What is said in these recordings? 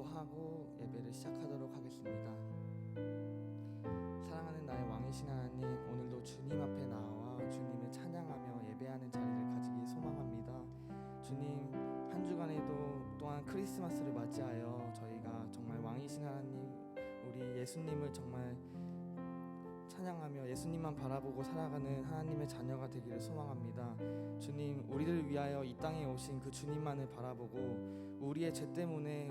기도하고 예배를 시작하도록 하겠습니다. 사랑하는 나의 왕이신 하나님, 오늘도 주님 앞에 나와 주님을 찬양하며 예배하는 자리를 가지기 소망합니다. 주님, 한 주간에도 또한 크리스마스를 맞이하여 저희가 정말 왕이신 하나님, 우리 예수님을 정말 찬양하며 예수님만 바라보고 살아가는 하나님의 자녀가 되기를 소망합니다. 주님, 우리를 위하여 이 땅에 오신 그 주님만을 바라보고 우리의 죄 때문에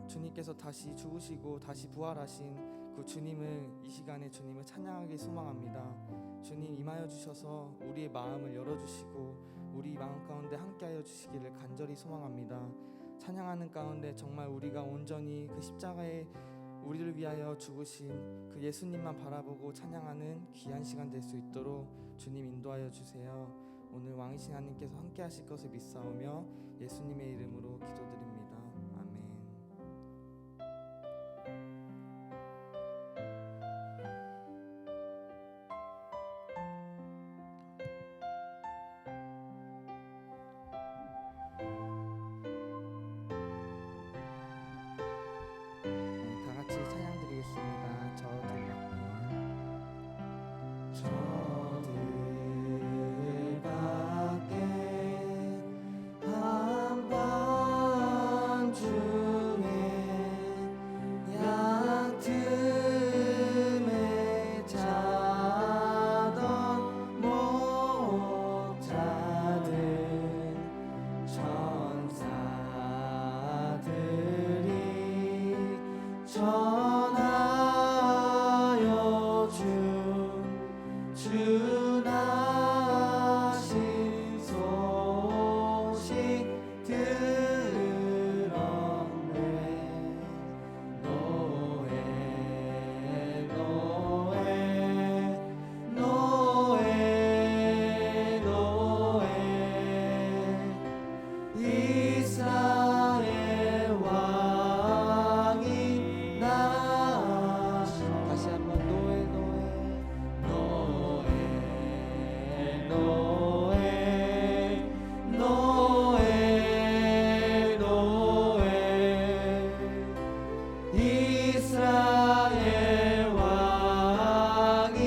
주님께서 다시 죽으시고 다시 부활하신 그 주님을 이 시간에 주님을 찬양하기 소망합니다. 주님, 임하여 주셔서 우리의 마음을 열어주시고 우리 마음 가운데 함께하여 주시기를 간절히 소망합니다. 찬양하는 가운데 정말 우리가 온전히 그 십자가에 우리를 위하여 죽으신 그 예수님만 바라보고 찬양하는 귀한 시간 될 수 있도록 주님 인도하여 주세요. 오늘 왕이신 하나님께서 함께 하실 것을 믿사오며 예수님의 이름으로 기도드립니다. 아멘. 다 같이 찬양 드리겠습니다. 저들 밖에 한밤중에 양 틈에 자던 목자들 천사들이 전하여 주 나신 소식 들었네. 노에 노에 노에 노에 이스라엘 왕이 나셔. 다시 한번 노에 노에 노에 노에 노에 이스라엘 왕이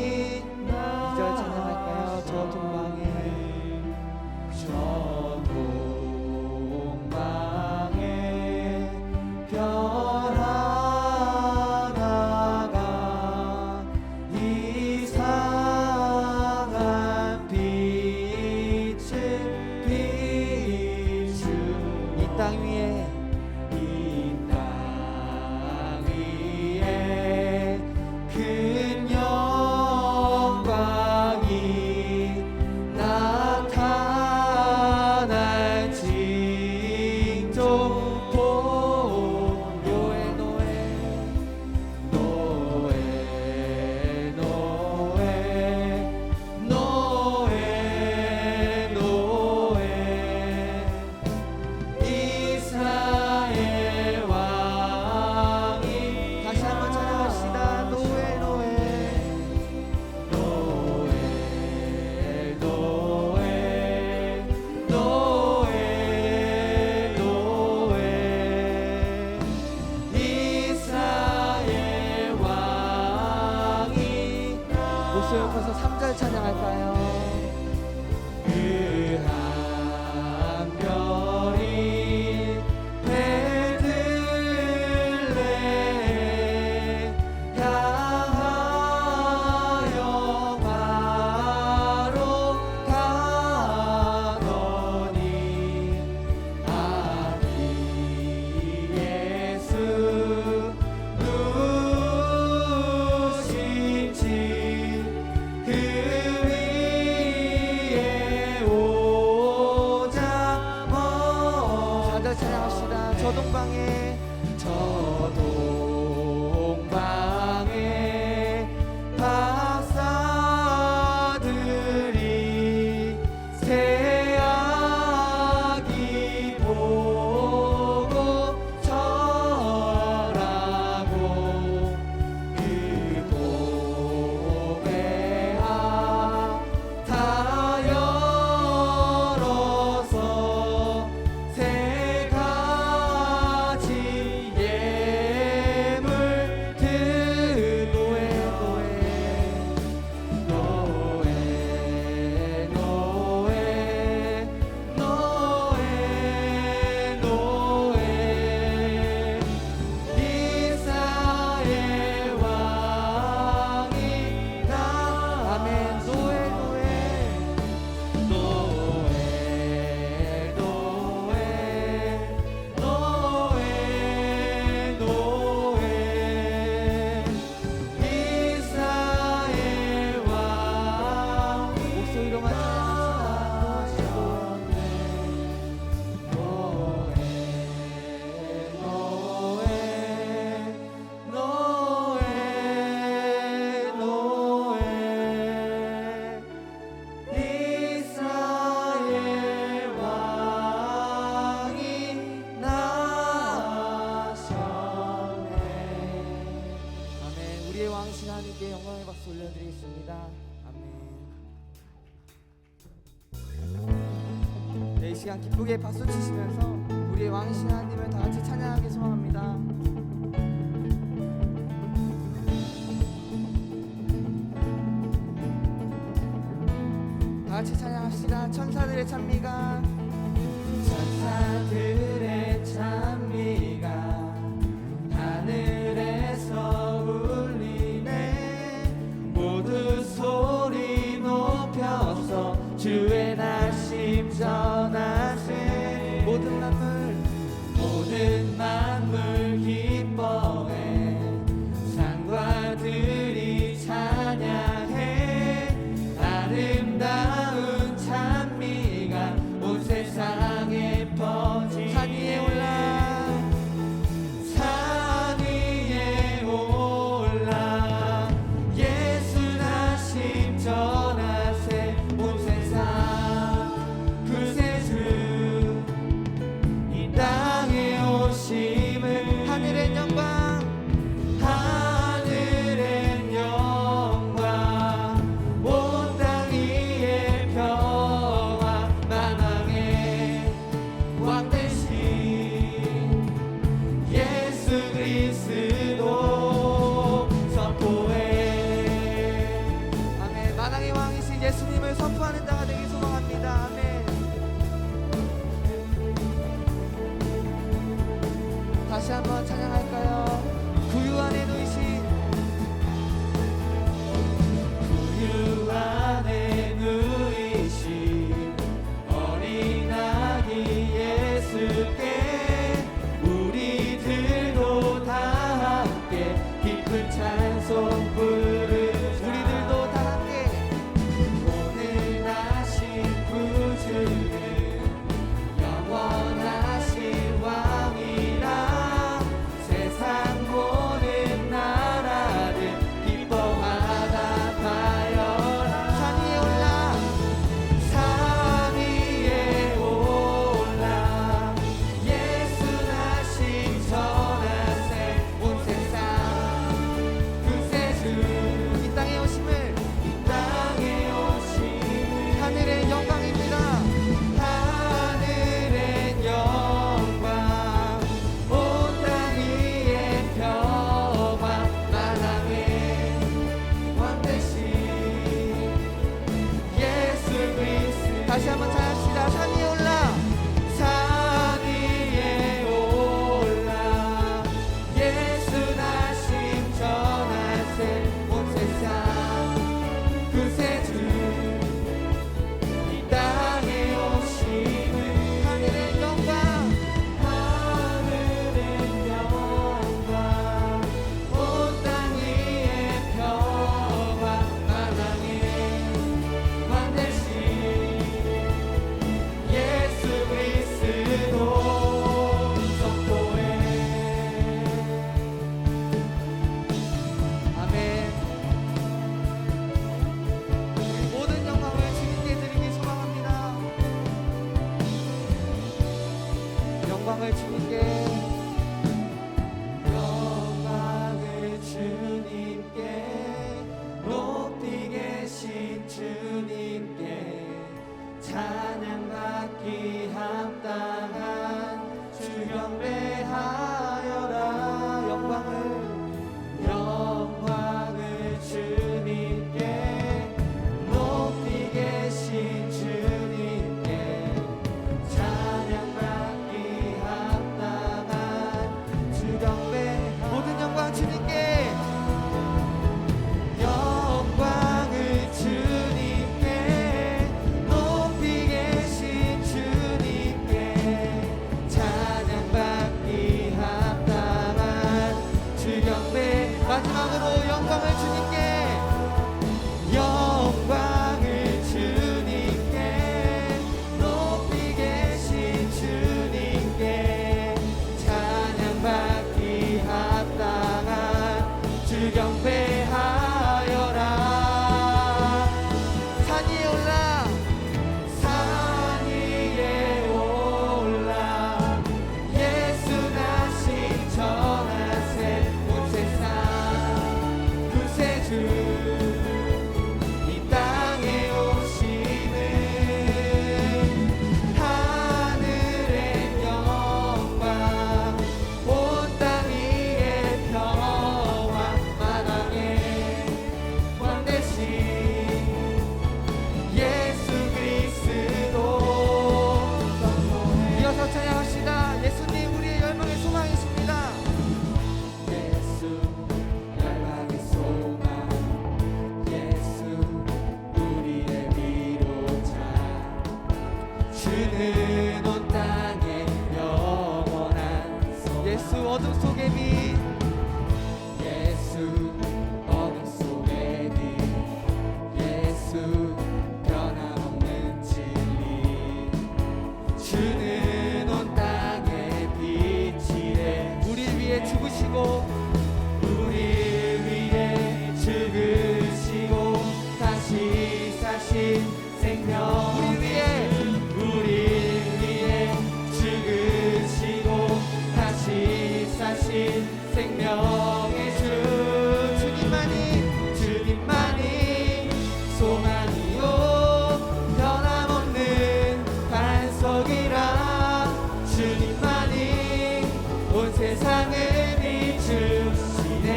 나셔. 2절 찬양할까요? 저 동방에 별 하나가 이상한 빛을 비추. 이 땅 위에 큰 영광이 나타날 징조 노에 노에 노에 노에 노에 노에 이스라엘 왕이. 다시 한번 찬양합시다. 노에 노에 노에 노에 노에 노에 이스라엘 왕이. 목소리 높여서 3절 찬양할까요? 그 한 별이 베들레헴 향하여 바로 가더니 아기 예수 누신지 그 위에 오자마자. 4절 찬양합시다. 저 동방에 박사들이 새 아기 보고 절하고 그 보배하 다 열어서 세 가지 하나님께 영광의 박수 올려드리겠습니다. 아멘. 네, 이 시간 기쁘게 박수 치시면서 우리의 왕이신 하나님을 다 같이 찬양하기 소망합니다. 다 같이 찬양합시다. 천사들의 찬미가 천사들의 찬미가 하늘에서 울리네. 모두 소리 높여서 주의 날심 전하세. 모든 만물 기뻐해. 산과 들이 찬양해. 아름다운 찬미가 온 세상에 퍼지. 산 위에 올라 산 위에 올라 예수 나심 전하세. 온 세상 구세주 이 땅에 오심을. 하늘의 영광 하늘의 영광 온 땅 위에 평화. 만왕의 왕 되신 예수 그리스도 선포해. 아멘. 만왕의 왕이신 예수님을 선포하는 자가 되기 소망합니다. 아멘. 다시 한번 찬양할까요? 구유 안에 누이신 구유 안에 누이신 어린 아기 예수께 우리들도 다 함께 깊은 찬송 부르자. 우리들도 다 함께 오늘 나신 구주는 영원하신 왕이라. 세상 모든 나라들 기뻐하다 하여라. 산 위에 올라 산 위에 올라 예수 나심 전하세. 온 세상 구세주 이 땅에 오심을. 이 땅에 오심을. 하늘의 영광입니다. 하늘의 영광 온 땅 위에 평화. 만왕의 왕 되신 예수 그리스도. 다시 한번 찬양합시다. 산 위에 올라 산 위에 올라 예수 나심 전하세. 온 세상 구세주 이 땅에 오심을. 하늘의 영광 하늘의 영광 온 땅 위에 평화. 만왕의 왕 되신 예수 그리스도 선포해. 아멘. 모든 영광을 주님께 드리기 소망합니다. 영광을 주님께. 영광을 주님께 높이 계신 주님께 찬양받기 합당한 주 경배하여라. 영광을 주님께 높이 계신 주님께 찬양받기 합당한 주 경배. 모든 영광 주님께. 영광을 주님께 높이 계신 주님께 찬양받기 예수 어둠 속의 빛 예수 어둠 속의 빛 예수 변함없는 진리 주는 온 땅의 빛이래 우리를 위해 죽으시고 우리를 위해 죽으시고 다시 사신 생명 우리를 위해 죽으시고 다시 사신 생명의 주 주님만이 소망이요 변함없는 반석이라 주님만이 온 세상을 비추시네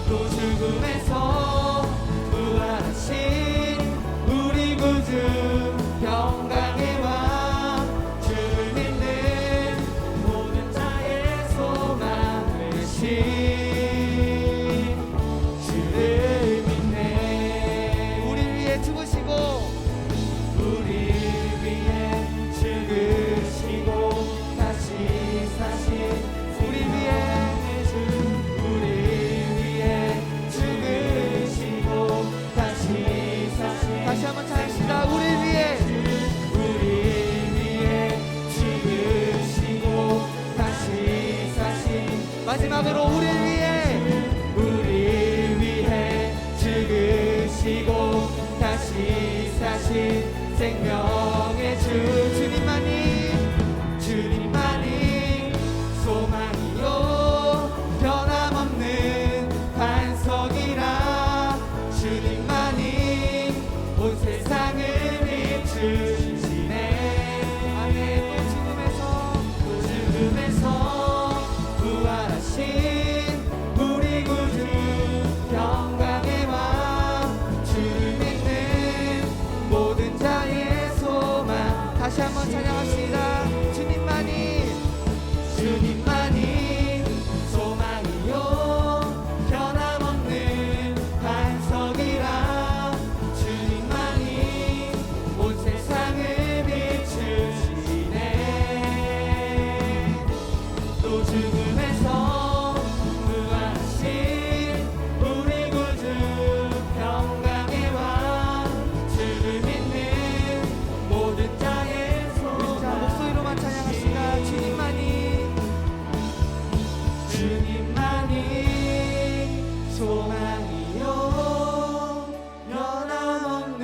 또 죽음에서 부활하신 우리 구주 평강의 왕 주를 믿는 모든 자의 소망 되신 주를 믿네 우리를 위해 죽으시고 다시 사신 우리를 위해 죽으시고 다시 사신 다시 한번 찬양합시다 우리를 위해 죽으시고 다시 사신 마지막으로 우리를 위해 죽으시고 다시 사신 생명의 주 주님만이 소망이요 변함없는 반석이라 주님만이 온 세상을 비추시네 아멘 또 죽음에서 부활하신 우리 구주 평강의 왕 주를 믿는 모든 자의 소망 다시 한번 찬양합시다 주님만이 소망이요 변함없는 반석이라 주님만이 온 세상을 비추시네 또 죽음에서 부활하신 우리 구주 평강의 왕 주를 믿는 모든 자의 소망 목소리로만 찬양합시다 주님만이 소망이요 변함없는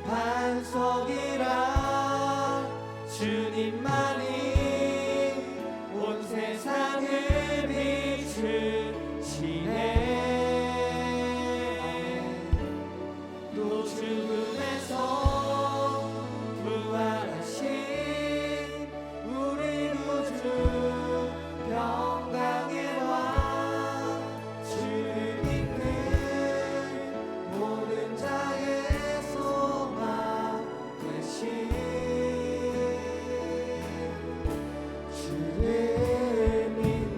반석이라 주님만이 온 세상을 비추시네 또 죽음에서 부활하신 우리 구주 평강의 왕 주를 믿는 모든 자의 소망 되신 주를 믿네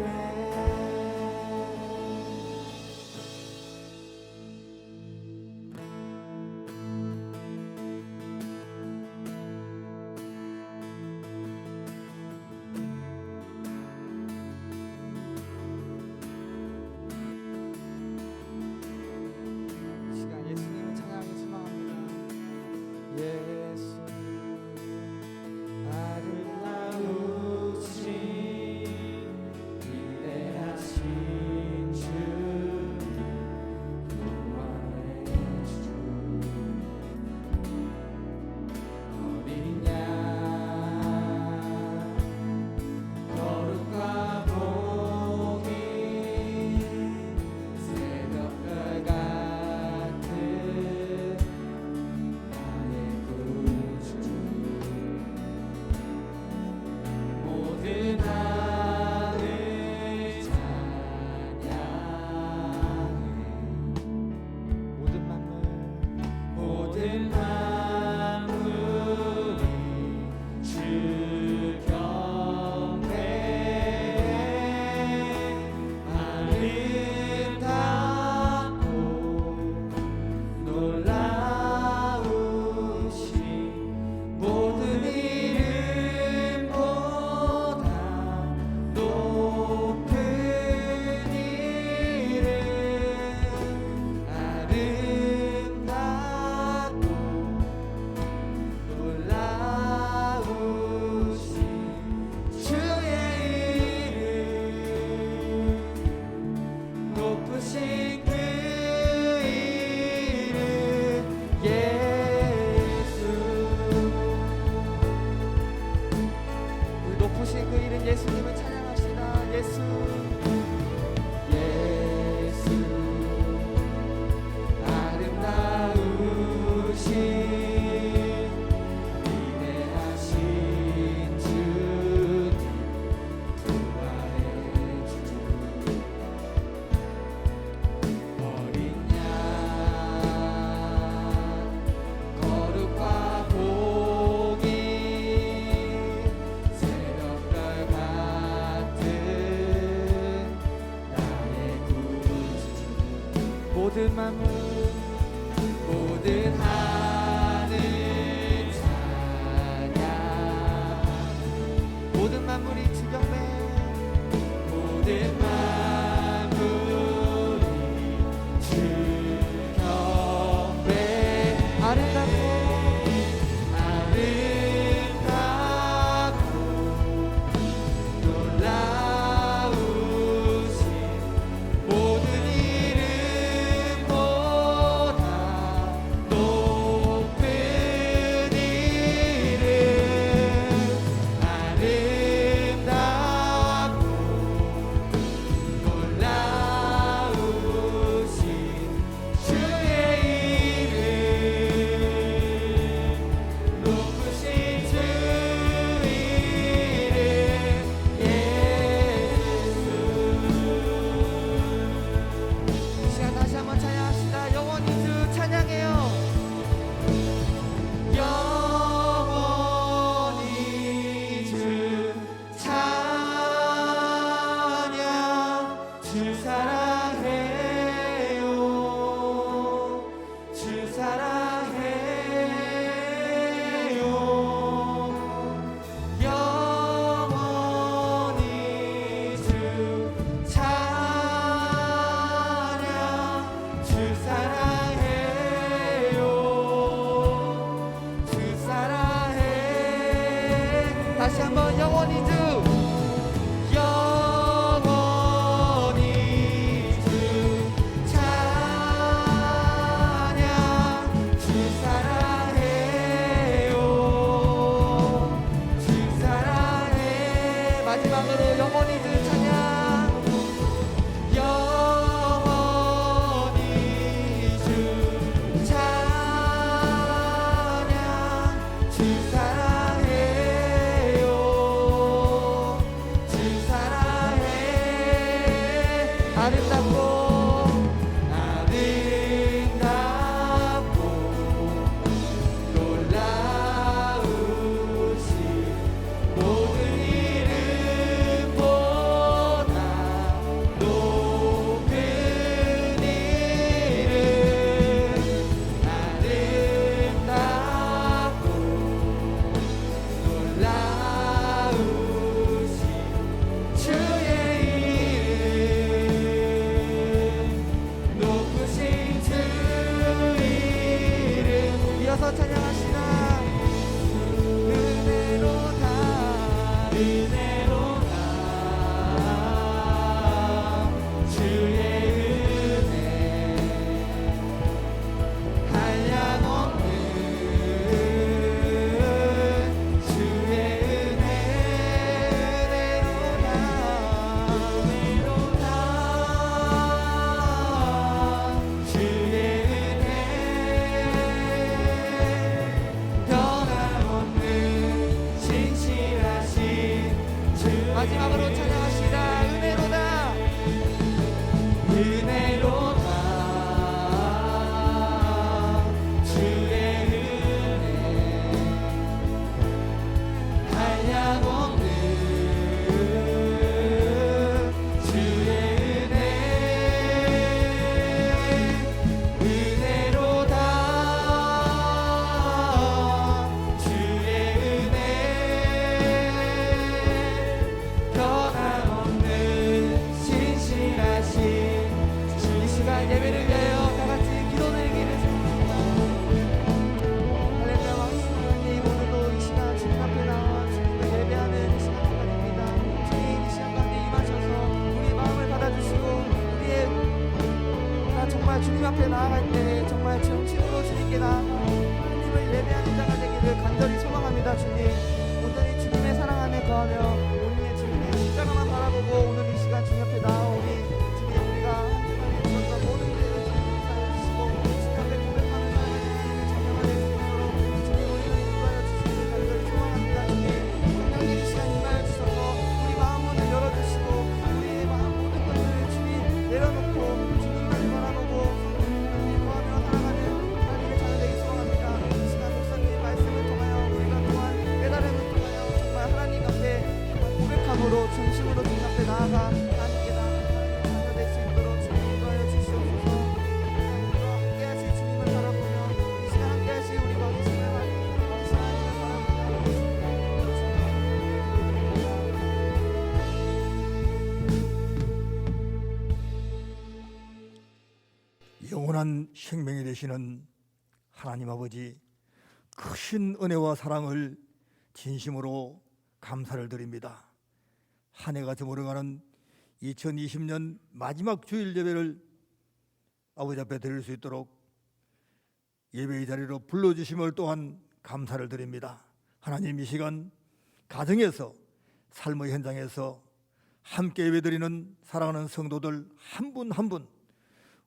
모든 이름 오신 그 이름 예수님을 찬양합시다. 예수 아름다우신 위대하신 주님 부활의 주 어린 양 거룩과 복이 새벽별 같은 나의 구주 모든 만물 모든 하늘 찬양 모든 만물이 주 경배 모든 만물이 주 경배 아름답고 놀라우신 모든 이름보다 높은 이름 아름답고 놀라우신 주의 이름 높으신 주 이름 예수 시간 다시 한번 찬양합시다. 영원히 주 찬양해요. 영원히 주 찬양 주 사랑해요 주 사랑해요 영원히 주 찬양 주 사랑해요 주 사랑해 다시 한번 영원히 주 영원히 주 찬양 주 사랑해요 주 사랑해 마지막으로 영원히 주 찬양 영원히 주 찬양 주 사랑해요 주 사랑해 아름답고 아름답고 놀라우신 모든 이름보다 높은 이름 아름답고 놀라우신 주의 이름 높으신 주 이름 이어서 찬양하시나 은혜로다 은혜로다 주의 은혜 한량없는 주의 은혜 은혜로다 은혜로다 주의 은혜 변함없는 신실하신 주 마지막으로 찬양하시다 은혜로다 은혜로다 주의 은혜 한량없는 주의 은혜 은혜로다 주의 은혜 변함없는 신실하신 주 이 시간 예배를 위하여 다 같이 기도드리기를 소망합니다. 할렐루야 왕수님 오늘도 이 시간 주님 앞에 나와 주님을 예배하는 이 시간 시간입니다. 주님 이 시간 가운데 임하셔서 우리의 마음을 받아주시고 우리의 나 정말 주님 앞에 나아갈 때 정말 정치으로 주님께 나아가 하나님을 예배하는 자가 되기를 간절히 소망합니다. 주님 온전히 주님의 사랑 안에 거하며 나아가 하나님께 나아가는 자녀 될 수 있도록 주님 인도하여 주시옵소서. 하나님과 함께 하실 주님을 바라보며 이 시간 함께 하실 우리 왕이신 하나님을 바라보며 영원한 생명이 되시는 하나님 아버지, 크신 은혜와 사랑을 진심으로 감사를 드립니다. 한 해가 저물어가는 2020년 마지막 주일 예배를 아버지 앞에 드릴 수 있도록 예배의 자리로 불러주심을 또한 감사를 드립니다. 하나님, 이 시간 가정에서, 삶의 현장에서 함께 예배드리는 사랑하는 성도들 한 분 한 분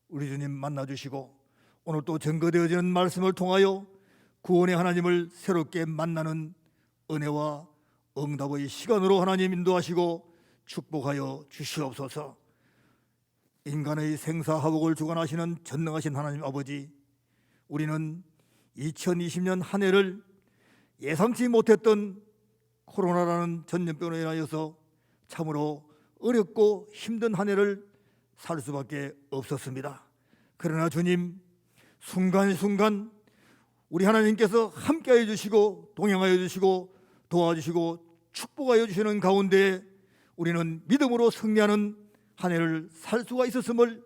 우리 주님 만나주시고, 오늘 또 증거되어지는 말씀을 통하여 구원의 하나님을 새롭게 만나는 은혜와 응답의 시간으로 하나님 인도하시고 축복하여 주시옵소서. 인간의 생사화복을 주관하시는 전능하신 하나님 아버지, 우리는 2020년 한 해를 예상치 못했던 코로나라는 전염병으로 인하여서 참으로 어렵고 힘든 한 해를 살 수밖에 없었습니다. 그러나 주님, 순간순간 우리 하나님께서 함께하여 주시고 동행하여 주시고 도와주시고 축복하여 주시는 가운데 우리는 믿음으로 승리하는 한 해를 살 수가 있었음을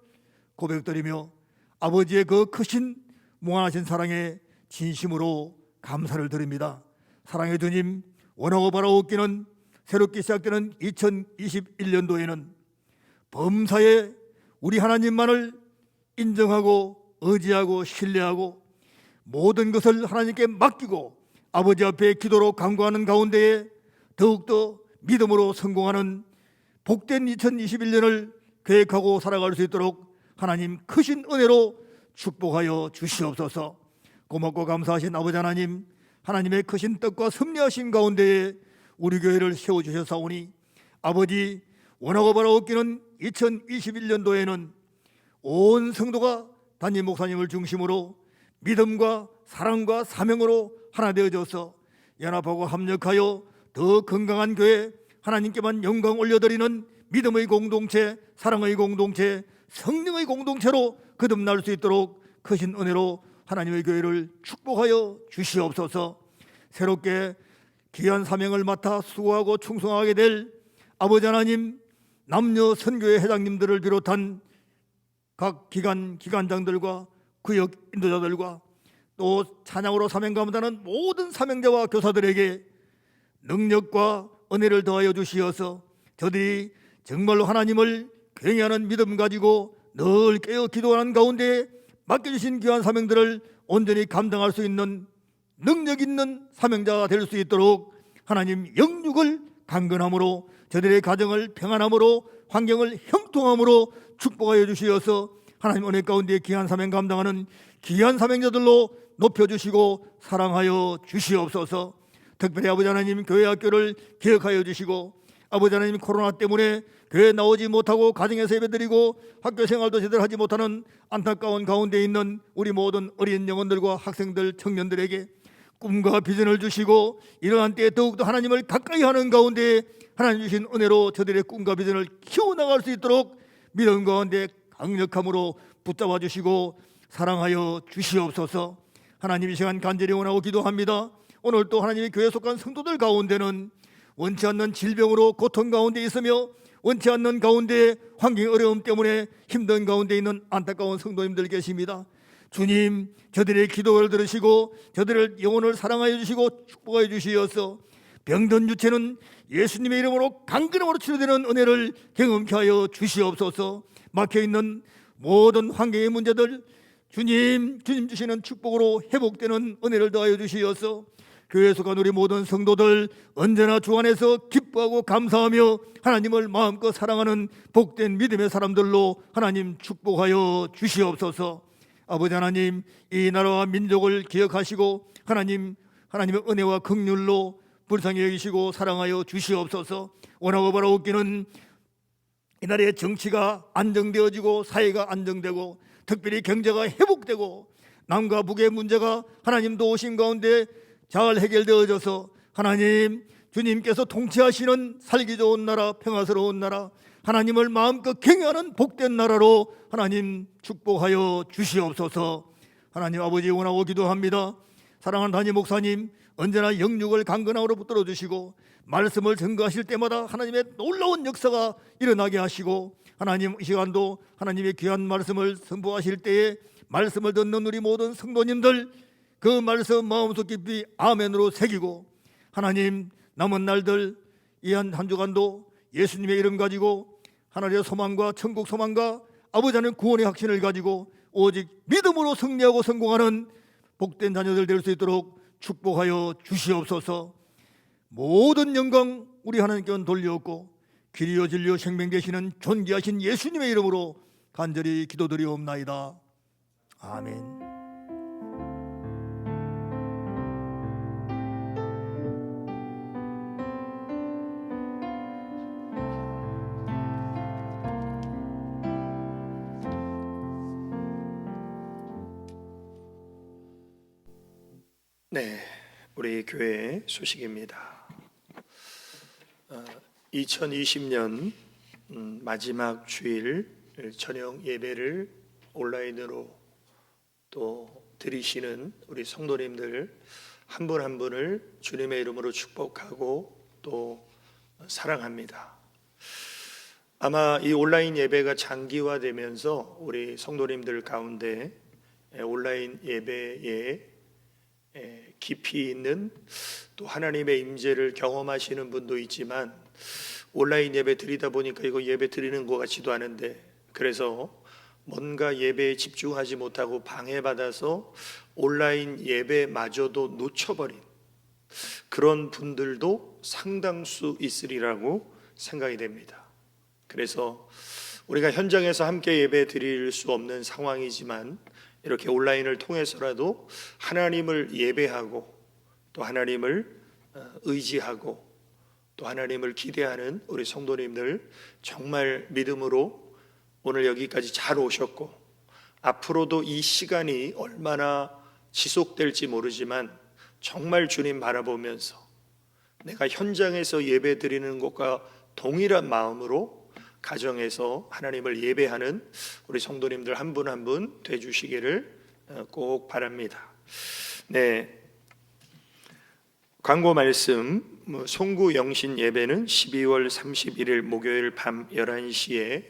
고백드리며 아버지의 그 크신 무한하신 사랑에 진심으로 감사를 드립니다. 사랑의 주님, 원하고 바라옵기는 새롭게 시작되는 2021년도에는 범사에 우리 하나님만을 인정하고 의지하고 신뢰하고 모든 것을 하나님께 맡기고 아버지 앞에 기도로 간구하는 가운데에 더욱더 믿음으로 성공하는 복된 2021년을 계획하고 살아갈 수 있도록 하나님 크신 은혜로 축복하여 주시옵소서. 고맙고 감사하신 아버지 하나님, 하나님의 크신 뜻과 섭리하신 가운데에 우리 교회를 세워주셨사오니 아버지, 원하고 바라옵기는 2021년도에는 온 성도가 담임 목사님을 중심으로 믿음과 사랑과 사명으로 하나 되어져서 연합하고 합력하여 더 건강한 교회, 하나님께만 영광 올려드리는 믿음의 공동체, 사랑의 공동체, 성령의 공동체로 거듭날 수 있도록 크신 은혜로 하나님의 교회를 축복하여 주시옵소서. 새롭게 귀한 사명을 맡아 수고하고 충성하게 될 아버지 하나님, 남녀 선교회 회장님들을 비롯한 각 기관장들과 구역 인도자들과 또 찬양으로 사명 감당하는 모든 사명자와 교사들에게 능력과 은혜를 더하여 주시어서 저들이 정말로 하나님을 경외하는 믿음 가지고 늘 깨어 기도하는 가운데 맡겨주신 귀한 사명들을 온전히 감당할 수 있는 능력 있는 사명자가 될 수 있도록 하나님 영육을 강건함으로 저들의 가정을 평안함으로 환경을 형통함으로 축복하여 주시어서 하나님 은혜 가운데 귀한 사명 감당하는 귀한 사명자들로 높여주시고 사랑하여 주시옵소서. 특별히 아버지 하나님, 교회 학교를 개혁하여 주시고 아버지 하나님, 코로나 때문에 교회 나오지 못하고 가정에서 예배드리고 학교 생활도 제대로 하지 못하는 안타까운 가운데 있는 우리 모든 어린 영혼들과 학생들, 청년들에게 꿈과 비전을 주시고 이러한 때에 더욱더 하나님을 가까이 하는 가운데 하나님 주신 은혜로 저들의 꿈과 비전을 키워나갈 수 있도록 믿음 가운데 강력함으로 붙잡아 주시고 사랑하여 주시옵소서. 하나님, 이 시간 간절히 원하고 기도합니다. 오늘 또 하나님의 교회에 속한 성도들 가운데는 원치 않는 질병으로 고통 가운데 있으며 원치 않는 가운데 환경 어려움 때문에 힘든 가운데 있는 안타까운 성도님들 계십니다. 주님, 저들의 기도를 들으시고 저들을 영혼을 사랑하여 주시고 축복하여 주시어서 병든 유체는 예수님의 이름으로 강건함으로 치료되는 은혜를 경험케 하여 주시옵소서. 막혀있는 모든 환경의 문제들 주님 주시는 축복으로 회복되는 은혜를 더하여 주시어서 교회에 속한 우리 모든 성도들 언제나 주 안에서 기뻐하고 감사하며 하나님을 마음껏 사랑하는 복된 믿음의 사람들로 하나님 축복하여 주시옵소서. 아버지 하나님, 이 나라와 민족을 기억하시고 하나님의 은혜와 긍휼로 불쌍히 여기시고 사랑하여 주시옵소서. 원하고 바라옵기는 이 나라의 정치가 안정되어지고 사회가 안정되고 특별히 경제가 회복되고 남과 북의 문제가 하나님 도우심 가운데 잘 해결되어져서 하나님 주님께서 통치하시는 살기 좋은 나라, 평화스러운 나라, 하나님을 마음껏 경외하는 복된 나라로 하나님 축복하여 주시옵소서. 하나님 아버지 원하고 기도합니다. 사랑하는 담임 목사님, 언제나 영육을 강건함으로 붙들어 주시고 말씀을 증거하실 때마다 하나님의 놀라운 역사가 일어나게 하시고, 하나님 이 시간도 하나님의 귀한 말씀을 선포하실 때에 말씀을 듣는 우리 모든 성도님들 그 말씀 마음속 깊이 아멘으로 새기고, 하나님 남은 날들 이 한 주간도 예수님의 이름 가지고 하나님의 소망과 천국 소망과 아버지 하나님 구원의 확신을 가지고 오직 믿음으로 승리하고 성공하는 복된 자녀들 될 수 있도록 축복하여 주시옵소서. 모든 영광 우리 하나님께 돌려옵고 길이요 진리요 생명 되시는 존귀하신 예수님의 이름으로 간절히 기도드리옵나이다. 아멘. 네, 우리 교회 소식입니다. 2020년 마지막 주일 저녁 예배를 온라인으로 또 드리시는 우리 성도님들 한 분 한 분을 주님의 이름으로 축복하고 또 사랑합니다. 아마 이 온라인 예배가 장기화되면서 우리 성도님들 가운데 온라인 예배에 깊이 있는 또 하나님의 임재를 경험하시는 분도 있지만, 온라인 예배 드리다 보니까 이거 예배 드리는 것 같지도 않은데, 그래서 뭔가 예배에 집중하지 못하고 방해받아서 온라인 예배마저도 놓쳐버린 그런 분들도 상당수 있으리라고 생각이 됩니다. 그래서 우리가 현장에서 함께 예배 드릴 수 없는 상황이지만 이렇게 온라인을 통해서라도 하나님을 예배하고 또 하나님을 의지하고 또 하나님을 기대하는 우리 성도님들 정말 믿음으로 오늘 여기까지 잘 오셨고, 앞으로도 이 시간이 얼마나 지속될지 모르지만 정말 주님 바라보면서 내가 현장에서 예배 드리는 것과 동일한 마음으로 가정에서 하나님을 예배하는 우리 성도님들 한 분 한 분 되주시기를 꼭 바랍니다. 네, 광고 말씀, 송구 영신 예배는 12월 31일 목요일 밤 11시에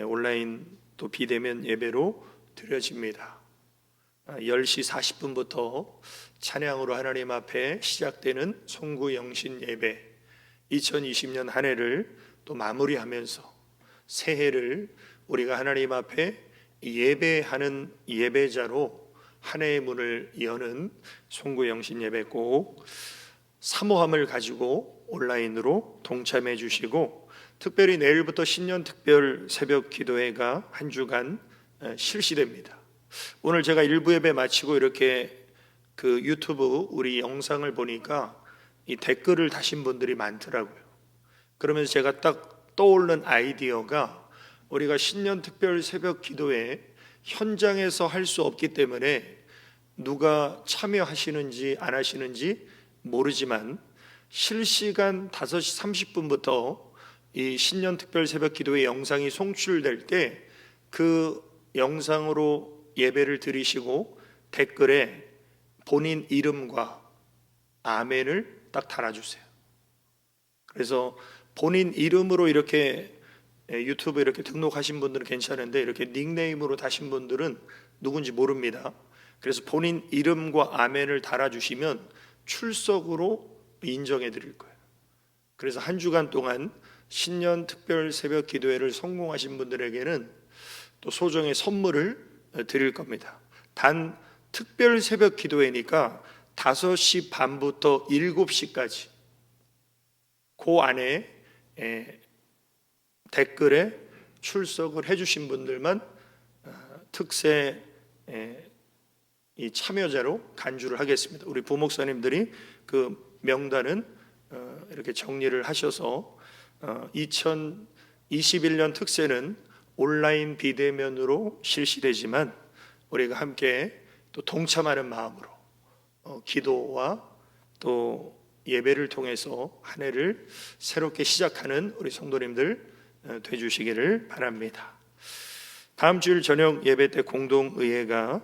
온라인 또 비대면 예배로 드려집니다. 10시 40분부터 찬양으로 하나님 앞에 시작되는 송구 영신 예배, 2020년 한 해를 또 마무리하면서 새해를 우리가 하나님 앞에 예배하는 예배자로 한 해의 문을 여는 송구 영신 예배 꼭 사모함을 가지고 온라인으로 동참해 주시고, 특별히 내일부터 신년 특별 새벽 기도회가 한 주간 실시됩니다. 오늘 제가 일부 예배 마치고 이렇게 그 유튜브 우리 영상을 보니까 이 댓글을 다신 분들이 많더라고요. 그러면서 제가 딱 떠오르는 아이디어가, 우리가 신년 특별 새벽 기도회 현장에서 할 수 없기 때문에 누가 참여하시는지 안 하시는지 모르지만 실시간 5시 30분부터 이 신년 특별 새벽 기도회 영상이 송출될 때 그 영상으로 예배를 드리시고 댓글에 본인 이름과 아멘을 딱 달아주세요. 그래서 본인 이름으로 이렇게 유튜브에 이렇게 등록하신 분들은 괜찮은데, 이렇게 닉네임으로 다신 분들은 누군지 모릅니다. 그래서 본인 이름과 아멘을 달아주시면 출석으로 인정해 드릴 거예요. 그래서 한 주간 동안 신년 특별 새벽 기도회를 성공하신 분들에게는 또 소정의 선물을 드릴 겁니다. 단 특별 새벽 기도회니까 5시 반부터 7시까지 그 안에 댓글에 출석을 해주신 분들만 특세 이 참여자로 간주를 하겠습니다. 우리 부목사님들이 그 명단은 이렇게 정리를 하셔서 2021년 특세는 온라인 비대면으로 실시되지만 우리가 함께 또 동참하는 마음으로 기도와 또 예배를 통해서 한 해를 새롭게 시작하는 우리 성도님들 되주시기를 바랍니다. 다음 주일 저녁 예배 때 공동의회가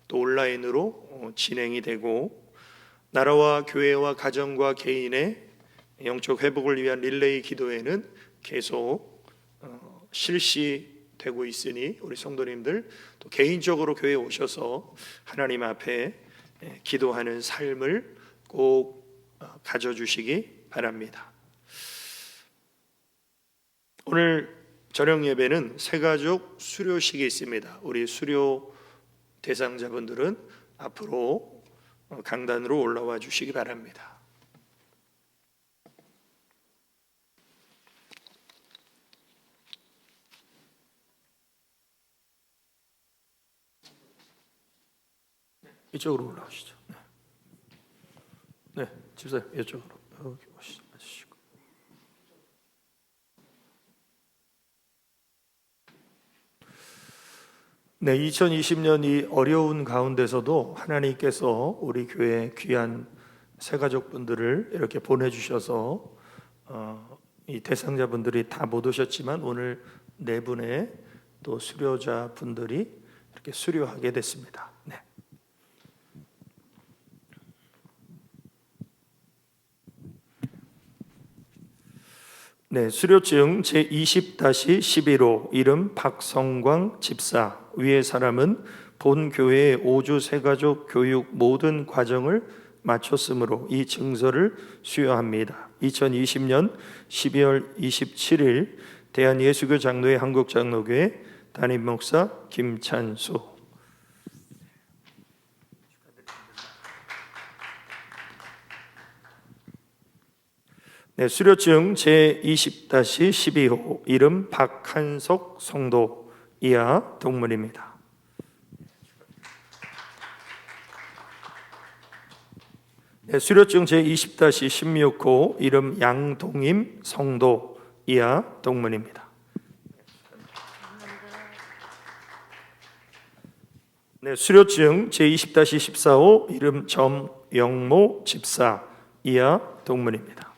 또 온라인으로 진행이 되고, 나라와 교회와 가정과 개인의 영적 회복을 위한 릴레이 기도회는 계속 실시되고 있으니 우리 성도님들 또 개인적으로 교회에 오셔서 하나님 앞에 기도하는 삶을 꼭 가져주시기 바랍니다. 오늘 저녁 예배는 새가족 수료식이 있습니다. 우리 수료 대상자분들은 앞으로 강단으로 올라와 주시기 바랍니다. 이쪽으로 올라오시죠. 네, 집사님 이쪽으로 여기 오시죠. 네, 2020년 이 어려운 가운데서도 하나님께서 우리 교회 귀한 새가족분들을 이렇게 보내주셔서 이 대상자분들이 다 못 오셨지만 오늘 네 분의 또 수료자분들이 이렇게 수료하게 됐습니다. 네. 네, 수료증 제20-11호 이름 박성광 집사. 위의 사람은 본 교회의 5주 새가족 교육 모든 과정을 마쳤으므로 이 증서를 수여합니다. 2020년 12월 27일 대한예수교 장로회 한국장로교회 담임 목사 김찬수. 네, 수료증 제20-12호 이름 박한석 성도 이하 동문입니다. 네, 수료증 제20-16호 이름 양동임 성도 이하 동문입니다. 네, 수료증 제20-14호 이름 점영모 집사 이하 동문입니다.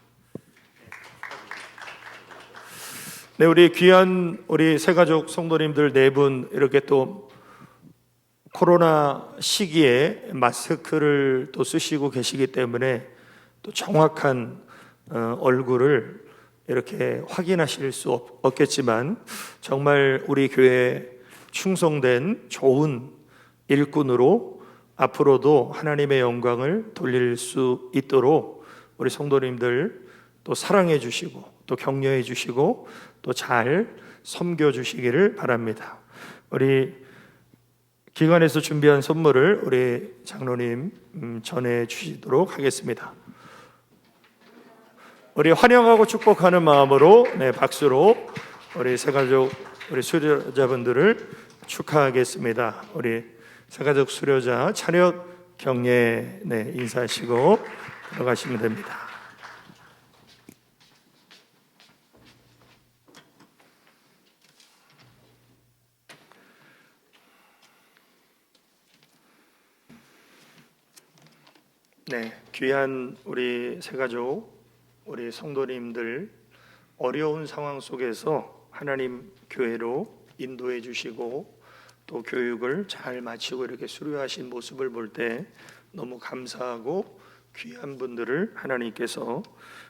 네, 우리 귀한 우리 새가족 성도님들 네 분 이렇게 또 코로나 시기에 마스크를 또 쓰시고 계시기 때문에 또 정확한 얼굴을 이렇게 확인하실 수 없겠지만 정말 우리 교회에 충성된 좋은 일꾼으로 앞으로도 하나님의 영광을 돌릴 수 있도록 우리 성도님들 또 사랑해 주시고 또 격려해 주시고 또 잘 섬겨 주시기를 바랍니다. 우리 기관에서 준비한 선물을 우리 장로님 전해 주시도록 하겠습니다. 우리 환영하고 축복하는 마음으로 박수로 우리 새가족 우리 수료자분들을 축하하겠습니다. 우리 새가족 수료자 차렷 경례 인사하시고 들어가시면 됩니다. 네, 귀한 우리 새가족, 우리 성도님들 어려운 상황 속에서 하나님 교회로 인도해 주시고 또 교육을 잘 마치고 이렇게 수료하신 모습을 볼 때 너무 감사하고 귀한 분들을 하나님께서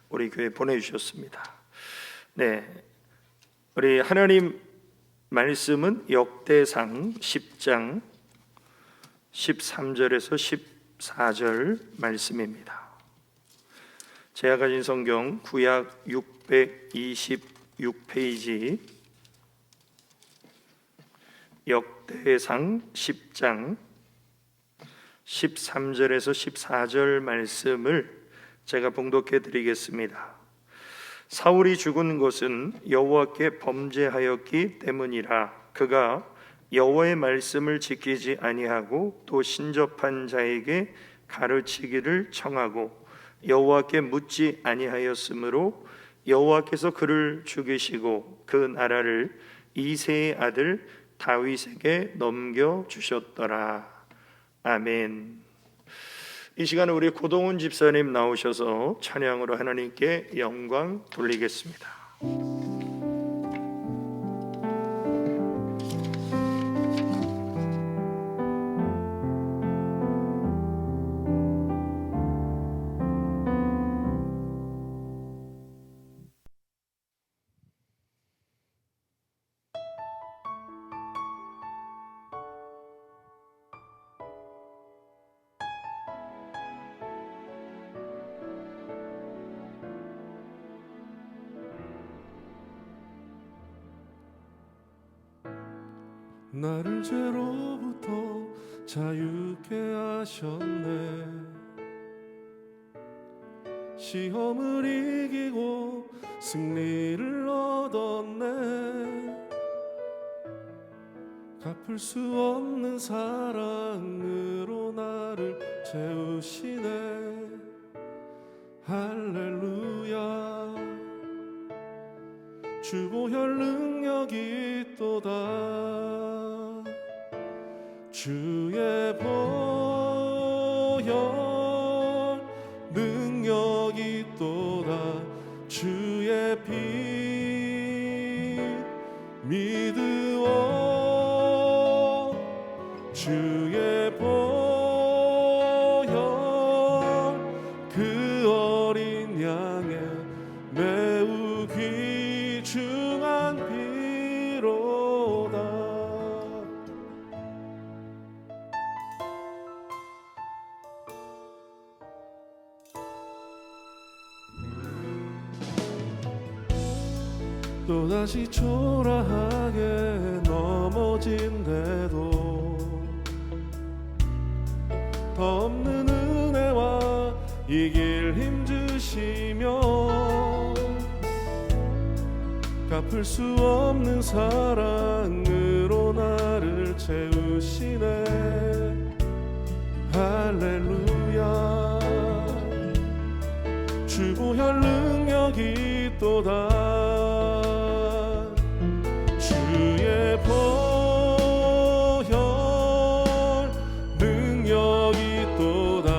우리 교회에 보내주셨습니다. 네, 우리 하나님 말씀은 역대상 10장 13절에서 14절 말씀입니다. 제가 가진 성경 구약 626페이지 역대상 10장 13절에서 14절 말씀을 제가 봉독해 드리겠습니다. 사울이 죽은 것은 여호와께 범죄하였기 때문이라. 그가 여호와의 말씀을 지키지 아니하고 또 신접한 자에게 가르치기를 청하고 여호와께 묻지 아니하였으므로 여호와께서 그를 죽이시고 그 나라를 이새의 아들 다윗에게 넘겨 주셨더라. 아멘. 이 시간에 우리 고동훈 집사님 나오셔서 찬양으로 하나님께 영광 돌리겠습니다. 나를 죄로부터 자유케 하셨네. 시험을 이기고 승리를 얻었네. 갚을 수 없는 사랑으로 나를 채우시네. 할렐루야. 주 보혈 능력이 있도다. 주의 보혈 능력이 있도다. 주의 피 믿으오. 주의 보혈 그 어린 양의 매우 귀중한 피로다. 또다시 초라하게 넘어진대도 더 없는 은혜와 이길 힘 주시며 갚을 수 없는 사랑으로 나를 채우시네. 할렐루야. 주 보혈 능력이 있도다. 주의 보혈 능력이 있도다.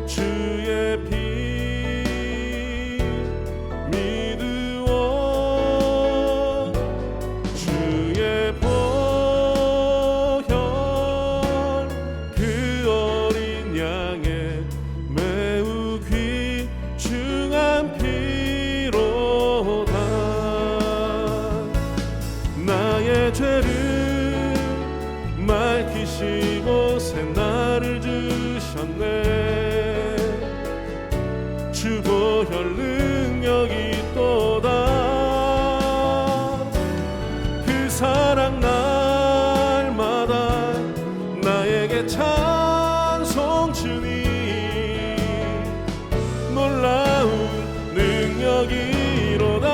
주의 피 믿으오. 주의 보혈 그 어린 양의 매우 귀중한 피로다. 나의 죄를 맑히시고 새 날을 주셨네. 주 보혈 능력이 있도다. 그 사랑 날마다 나에게 찬송 주니. 놀라운 능력이로다.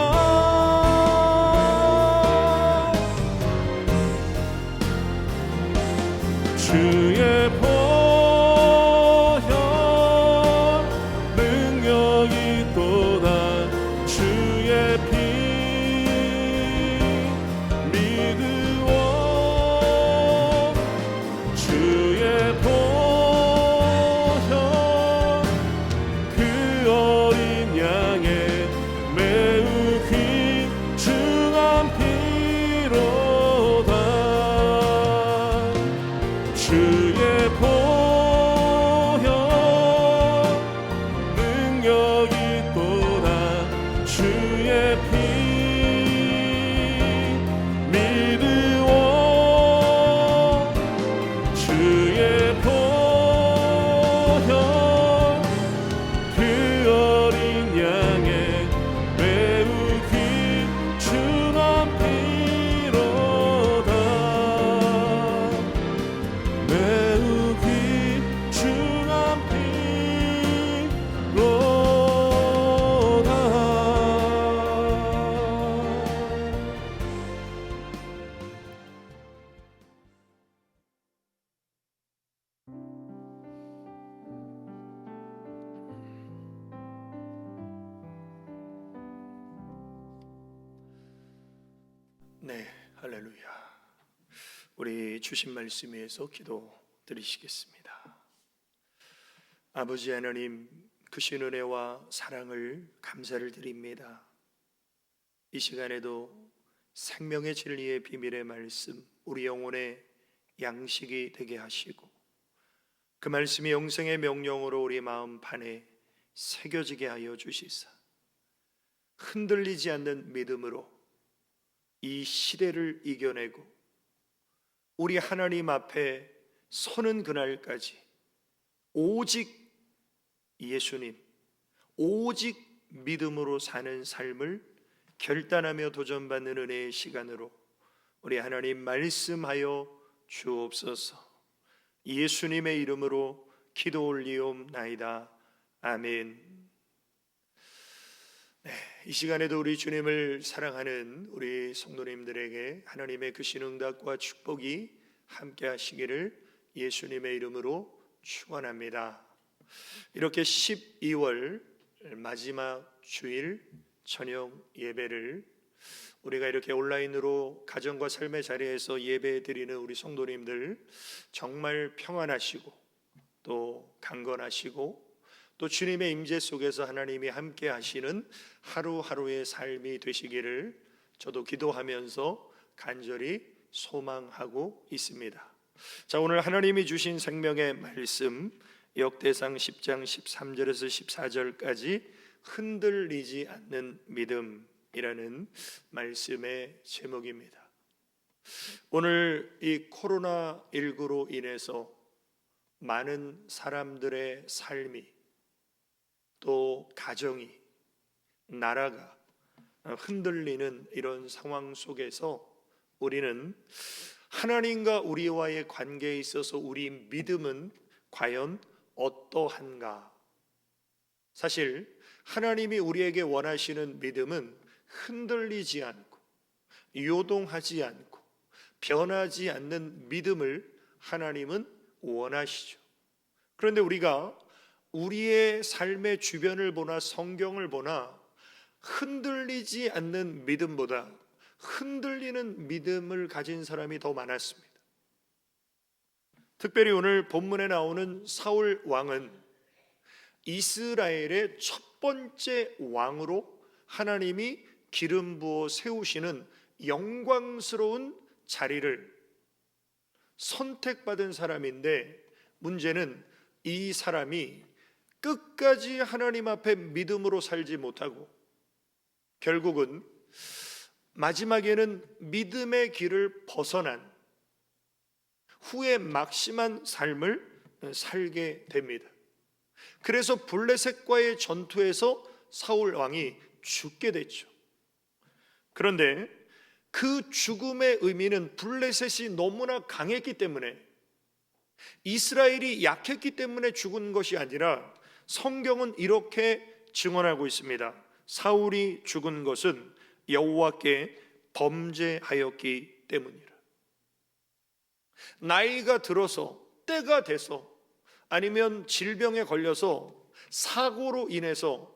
주의 보혈 능력이 있도다. 주의 피 믿으오. 주의 보혈 그 어린 양의 매우 귀중한 피로다. 주의 보혈 능력이 있도다. 주의 피 믿으오. 주의 보혈 그 어린 양의 매우 귀중한 피로다. 매우 귀중한 피로다. 네, 할렐루야. 우리 주신 말씀 위해서 기도 드리시겠습니다. 아버지 하나님, 크신 은혜와 사랑을 감사를 드립니다. 이 시간에도 생명의 진리의 비밀의 말씀 우리 영혼의 양식이 되게 하시고 그 말씀이 영생의 명령으로 우리 마음 판에 새겨지게 하여 주시사 흔들리지 않는 믿음으로 이 시대를 이겨내고 우리 하나님 앞에 서는 그날까지 오직 예수님, 오직 믿음으로 사는 삶을 결단하며 도전받는 은혜의 시간으로 우리 하나님 말씀하여 주옵소서. 예수님의 이름으로 기도 올리옵나이다. 아멘. 이 시간에도 우리 주님을 사랑하는 우리 성도님들에게 하나님의 그 신응답과 축복이 함께 하시기를 예수님의 이름으로 축원합니다. 이렇게 12월 마지막 주일 저녁 예배를 우리가 이렇게 온라인으로 가정과 삶의 자리에서 예배 드리는 우리 성도님들 정말 평안하시고 또 강건하시고 또 주님의 임재 속에서 하나님이 함께 하시는 하루하루의 삶이 되시기를 저도 기도하면서 간절히 소망하고 있습니다. 자, 오늘 하나님이 주신 생명의 말씀 역대상 10장 13절에서 14절까지 흔들리지 않는 믿음이라는 말씀의 제목입니다. 오늘 이 코로나19로 인해서 많은 사람들의 삶이 또 가정이 나라가 흔들리는 이런 상황 속에서 우리는 하나님과 우리와의 관계에 있어서 우리 믿음은 과연 어떠한가? 사실 하나님이 우리에게 원하시는 믿음은 흔들리지 않고 요동하지 않고 변하지 않는 믿음을 하나님은 원하시죠. 그런데 우리가 우리의 삶의 주변을 보나 성경을 보나 흔들리지 않는 믿음보다 흔들리는 믿음을 가진 사람이 더 많았습니다. 특별히 오늘 본문에 나오는 사울 왕은 이스라엘의 첫 번째 왕으로 하나님이 기름 부어 세우시는 영광스러운 자리를 선택받은 사람인데, 문제는 이 사람이 끝까지 하나님 앞에 믿음으로 살지 못하고 결국은 마지막에는 믿음의 길을 벗어난 후에 막심한 삶을 살게 됩니다. 그래서 블레셋과의 전투에서 사울 왕이 죽게 됐죠. 그런데 그 죽음의 의미는 블레셋이 너무나 강했기 때문에, 이스라엘이 약했기 때문에 죽은 것이 아니라 성경은 이렇게 증언하고 있습니다. 사울이 죽은 것은 여호와께 범죄하였기 때문이라. 나이가 들어서, 때가 돼서, 아니면 질병에 걸려서, 사고로 인해서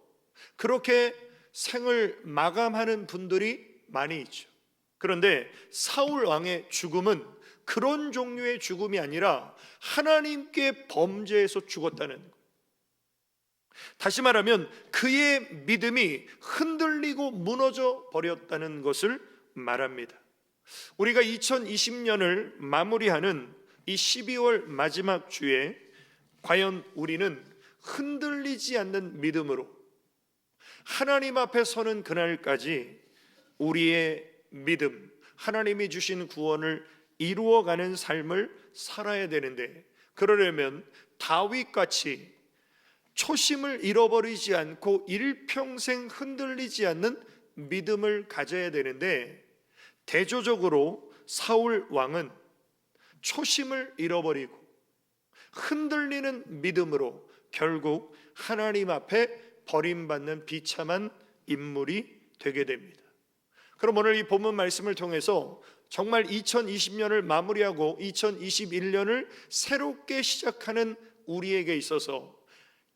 그렇게 생을 마감하는 분들이 많이 있죠. 그런데 사울 왕의 죽음은 그런 종류의 죽음이 아니라 하나님께 범죄해서 죽었다는 거예요. 다시 말하면 그의 믿음이 흔들리고 무너져 버렸다는 것을 말합니다. 우리가 2020년을 마무리하는 이 12월 마지막 주에 과연 우리는 흔들리지 않는 믿음으로 하나님 앞에 서는 그날까지 우리의 믿음, 하나님이 주신 구원을 이루어가는 삶을 살아야 되는데, 그러려면 다윗같이 초심을 잃어버리지 않고 일평생 흔들리지 않는 믿음을 가져야 되는데, 대조적으로 사울 왕은 초심을 잃어버리고 흔들리는 믿음으로 결국 하나님 앞에 버림받는 비참한 인물이 되게 됩니다. 그럼 오늘 이 본문 말씀을 통해서 정말 2020년을 마무리하고 2021년을 새롭게 시작하는 우리에게 있어서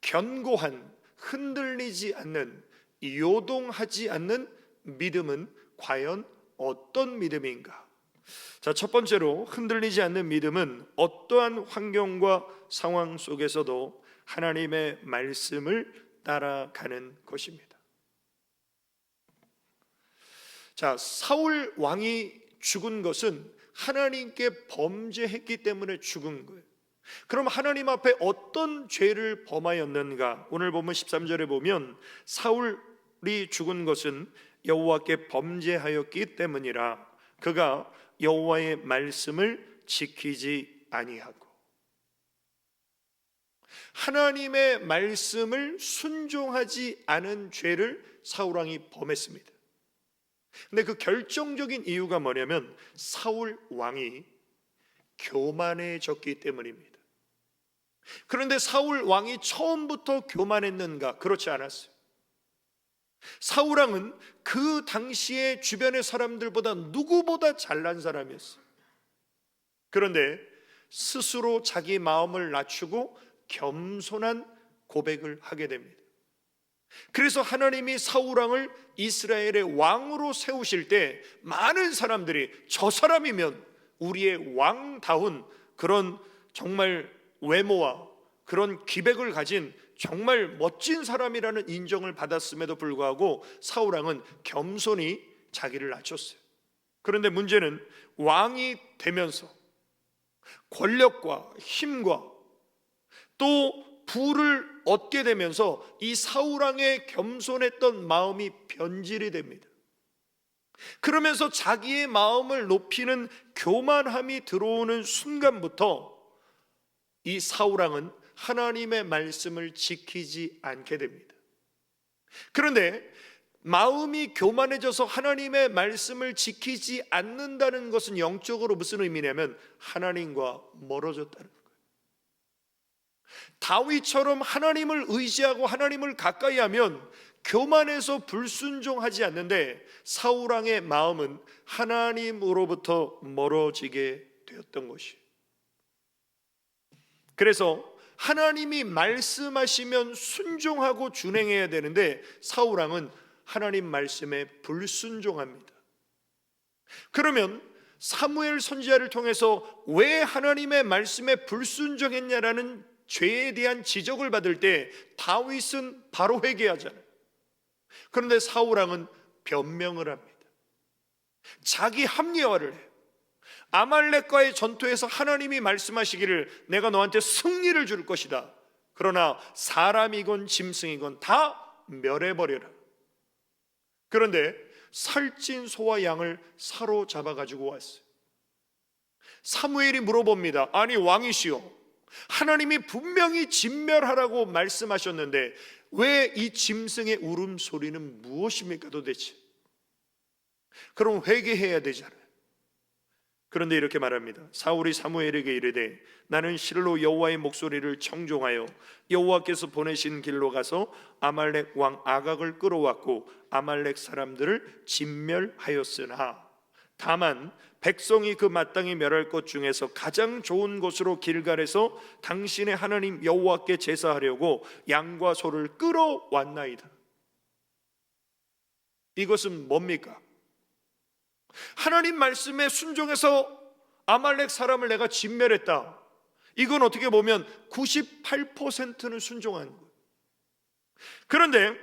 견고한, 흔들리지 않는, 요동하지 않는 믿음은 과연 어떤 믿음인가? 자, 첫 번째로 흔들리지 않는 믿음은 어떠한 환경과 상황 속에서도 하나님의 말씀을 따라가는 것입니다. 자, 사울 왕이 죽은 것은 하나님께 범죄했기 때문에 죽은 거예요. 그럼 하나님 앞에 어떤 죄를 범하였는가? 오늘 보면 13절에 보면 사울이 죽은 것은 여호와께 범죄하였기 때문이라. 그가 여호와의 말씀을 지키지 아니하고. 하나님의 말씀을 순종하지 않은 죄를 사울 왕이 범했습니다. 근데 그 결정적인 이유가 뭐냐면 사울 왕이 교만해졌기 때문입니다. 그런데 사울 왕이 처음부터 교만했는가? 그렇지 않았어요. 사울 왕은 그 당시에 주변의 사람들보다 누구보다 잘난 사람이었어요. 그런데 스스로 자기 마음을 낮추고 겸손한 고백을 하게 됩니다. 그래서 하나님이 사울 왕을 이스라엘의 왕으로 세우실 때 많은 사람들이 저 사람이면 우리의 왕다운 그런 정말 외모와 그런 기백을 가진 정말 멋진 사람이라는 인정을 받았음에도 불구하고 사울 왕은 겸손히 자기를 낮췄어요. 그런데 문제는 왕이 되면서 권력과 힘과 또 부를 얻게 되면서 이 사울 왕의 겸손했던 마음이 변질이 됩니다. 그러면서 자기의 마음을 높이는 교만함이 들어오는 순간부터 이 사울 왕은 하나님의 말씀을 지키지 않게 됩니다. 그런데 마음이 교만해져서 하나님의 말씀을 지키지 않는다는 것은 영적으로 무슨 의미냐면 하나님과 멀어졌다는 거예요. 다윗처럼 하나님을 의지하고 하나님을 가까이 하면 교만해서 불순종하지 않는데 사울 왕의 마음은 하나님으로부터 멀어지게 되었던 것이에요. 그래서 하나님이 말씀하시면 순종하고 준행해야 되는데 사울 왕은 하나님 말씀에 불순종합니다. 그러면 사무엘 선지자를 통해서 왜 하나님의 말씀에 불순종했냐라는 죄에 대한 지적을 받을 때 다윗은 바로 회개하잖아요. 그런데 사울 왕은 변명을 합니다. 자기 합리화를 해요. 아말렉과의 전투에서 하나님이 말씀하시기를 내가 너한테 승리를 줄 것이다. 그러나 사람이건 짐승이건 다 멸해버려라. 그런데 살찐 소와 양을 사로잡아 가지고 왔어요. 사무엘이 물어봅니다. 아니 왕이시여, 하나님이 분명히 진멸하라고 말씀하셨는데 왜 이 짐승의 울음소리는 무엇입니까 도대체? 그럼 회개해야 되잖아요. 그런데 이렇게 말합니다. 사울이 사무엘에게 이르되 나는 실로 여호와의 목소리를 청종하여 여호와께서 보내신 길로 가서 아말렉 왕 아각을 끌어왔고 아말렉 사람들을 진멸하였으나 다만 백성이 그 마땅히 멸할 것 중에서 가장 좋은 곳으로 길갈에서 당신의 하나님 여호와께 제사하려고 양과 소를 끌어왔나이다. 이것은 뭡니까? 하나님 말씀에 순종해서 아말렉 사람을 내가 진멸했다. 이건 어떻게 보면 98%는 순종한 거예요. 그런데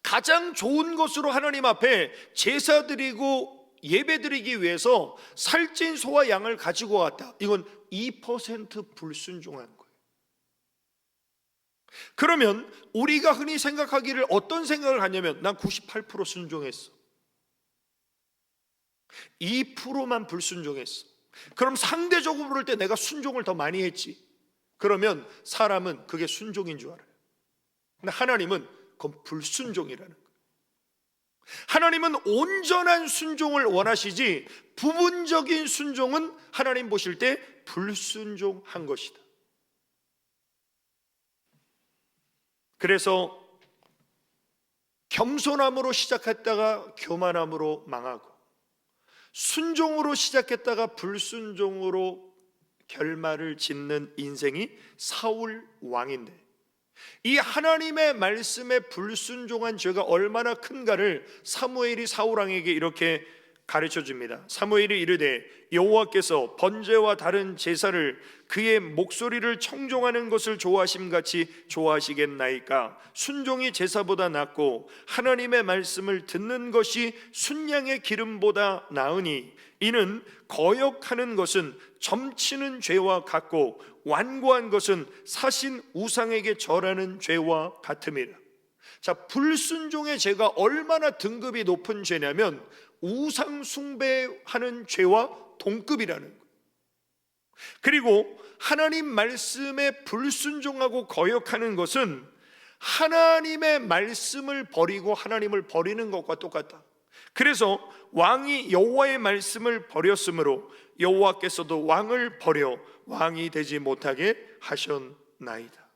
가장 좋은 것으로 하나님 앞에 제사 드리고 예배 드리기 위해서 살찐 소와 양을 가지고 왔다. 이건 2% 불순종한 거예요. 그러면 우리가 흔히 생각하기를 어떤 생각을 하냐면 난 98% 순종했어. 2%만 불순종했어. 그럼 상대적으로 볼 때 내가 순종을 더 많이 했지. 그러면 사람은 그게 순종인 줄 알아요. 근데 하나님은 그건 불순종이라는 거예요. 하나님은 온전한 순종을 원하시지 부분적인 순종은 하나님 보실 때 불순종한 것이다. 그래서 겸손함으로 시작했다가 교만함으로 망하고 순종으로 시작했다가 불순종으로 결말을 짓는 인생이 사울 왕인데 이 하나님의 말씀에 불순종한 죄가 얼마나 큰가를 사무엘이 사울 왕에게 이렇게 가르쳐 줍니다. 사무엘이 이르되 여호와께서 번제와 다른 제사를 그의 목소리를 청종하는 것을 좋아하심같이 좋아하시겠나이까? 순종이 제사보다 낫고 하나님의 말씀을 듣는 것이 순양의 기름보다 나으니 이는 거역하는 것은 점치는 죄와 같고 완고한 것은 사신 우상에게 절하는 죄와 같음이라. 자, 불순종의 죄가 얼마나 등급이 높은 죄냐면 우상 숭배하는 죄와 동급이라는 거예요. 그리고 하나님 말씀에 불순종하고 거역하는 것은 하나님의 말씀을 버리고 하나님을 버리는 것과 똑같다. 그래서 왕이 여호와의 말씀을 버렸으므로 여호와께서도 왕을 버려 왕이 되지 못하게 하셨나이다.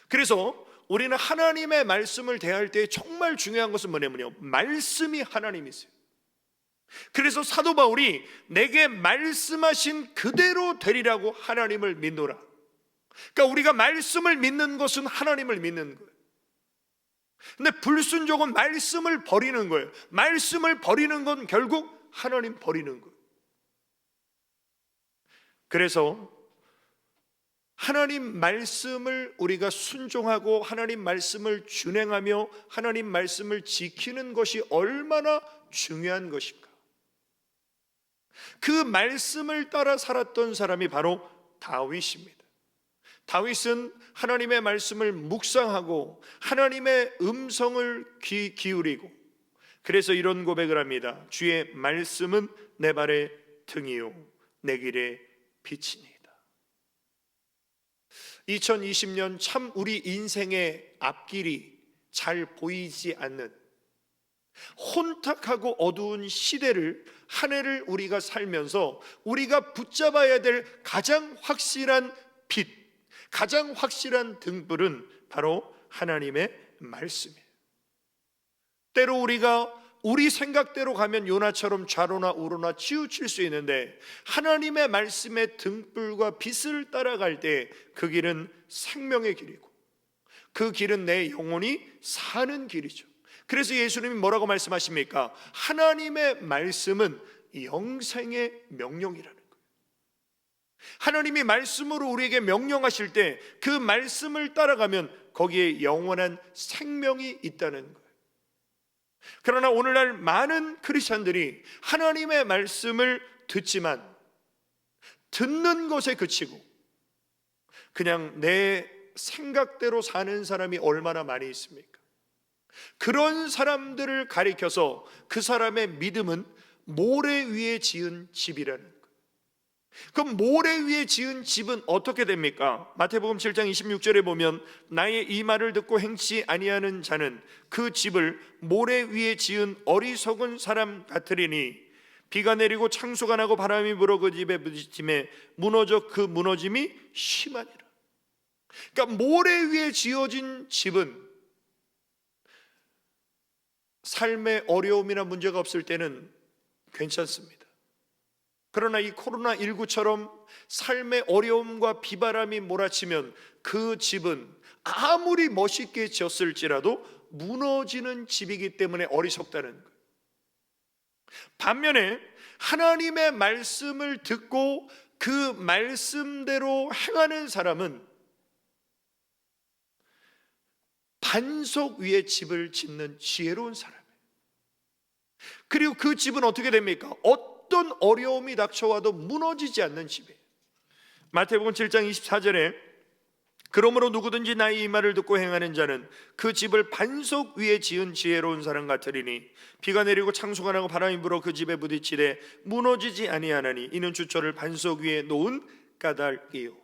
그래서 우리는 하나님의 말씀을 대할 때 정말 중요한 것은 뭐냐면요, 말씀이 하나님이세요. 그래서 사도 바울이 내게 말씀하신 그대로 되리라고 하나님을 믿노라. 그러니까 우리가 말씀을 믿는 것은 하나님을 믿는 거예요. 근데 불순종은 말씀을 버리는 거예요. 말씀을 버리는 건 결국 하나님 버리는 거예요. 그래서 하나님 말씀을 우리가 순종하고 하나님 말씀을 준행하며 하나님 말씀을 지키는 것이 얼마나 중요한 것인가. 그 말씀을 따라 살았던 사람이 바로 다윗입니다. 다윗은 하나님의 말씀을 묵상하고 하나님의 음성을 기울이고, 그래서 이런 고백을 합니다. 주의 말씀은 내 발의 등이요 내 길의 빛이니이다. 2020년 참 우리 인생의 앞길이 잘 보이지 않는 혼탁하고 어두운 시대를, 한 해를 우리가 살면서 우리가 붙잡아야 될 가장 확실한 빛, 가장 확실한 등불은 바로 하나님의 말씀이에요. 때로 우리가 우리 생각대로 가면 요나처럼 좌로나 우로나 치우칠 수 있는데, 하나님의 말씀의 등불과 빛을 따라갈 때 그 길은 생명의 길이고 그 길은 내 영혼이 사는 길이죠. 그래서 예수님이 뭐라고 말씀하십니까? 하나님의 말씀은 영생의 명령이라는 거예요. 하나님이 말씀으로 우리에게 명령하실 때 그 말씀을 따라가면 거기에 영원한 생명이 있다는 거예요. 그러나 오늘날 많은 크리스찬들이 하나님의 말씀을 듣지만 듣는 것에 그치고 그냥 내 생각대로 사는 사람이 얼마나 많이 있습니까? 그런 사람들을 가리켜서 그 사람의 믿음은 모래 위에 지은 집이라는 거예요. 그럼 모래 위에 지은 집은 어떻게 됩니까? 마태복음 7장 26절에 보면 나의 이 말을 듣고 행치 아니하는 자는 그 집을 모래 위에 지은 어리석은 사람 같으리니 비가 내리고 창수가 나고 바람이 불어 그 집에 부딪힘에 무너져 그 무너짐이 심하니라. 그러니까 모래 위에 지어진 집은 삶의 어려움이나 문제가 없을 때는 괜찮습니다. 그러나 이 코로나19처럼 삶의 어려움과 비바람이 몰아치면 그 집은 아무리 멋있게 지었을지라도 무너지는 집이기 때문에 어리석다는 거예요. 반면에 하나님의 말씀을 듣고 그 말씀대로 행하는 사람은 반석 위에 집을 짓는 지혜로운 사람이에요. 그리고 그 집은 어떻게 됩니까? 어떤 어려움이 닥쳐와도 무너지지 않는 집이에요. 마태복음 7장 24절에 그러므로 누구든지 나의 이 말을 듣고 행하는 자는 그 집을 반석 위에 지은 지혜로운 사람 같으리니 비가 내리고 창수가 나고 바람이 불어 그 집에 부딪히되 무너지지 아니하나니 이는 주철을 반석 위에 놓은 까닭이요.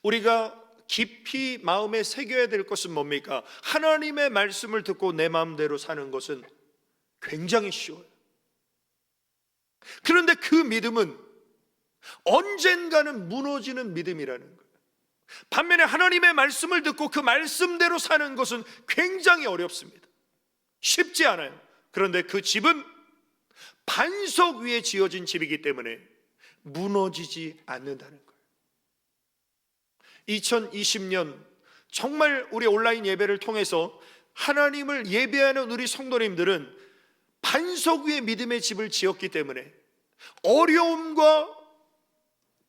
우리가 깊이 마음에 새겨야 될 것은 뭡니까? 하나님의 말씀을 듣고 내 마음대로 사는 것은 굉장히 쉬워요. 그런데 그 믿음은 언젠가는 무너지는 믿음이라는 거예요. 반면에 하나님의 말씀을 듣고 그 말씀대로 사는 것은 굉장히 어렵습니다. 쉽지 않아요. 그런데 그 집은 반석 위에 지어진 집이기 때문에 무너지지 않는다는 거예요. 2020년 정말 우리 온라인 예배를 통해서 하나님을 예배하는 우리 성도님들은 반석 위에 믿음의 집을 지었기 때문에 어려움과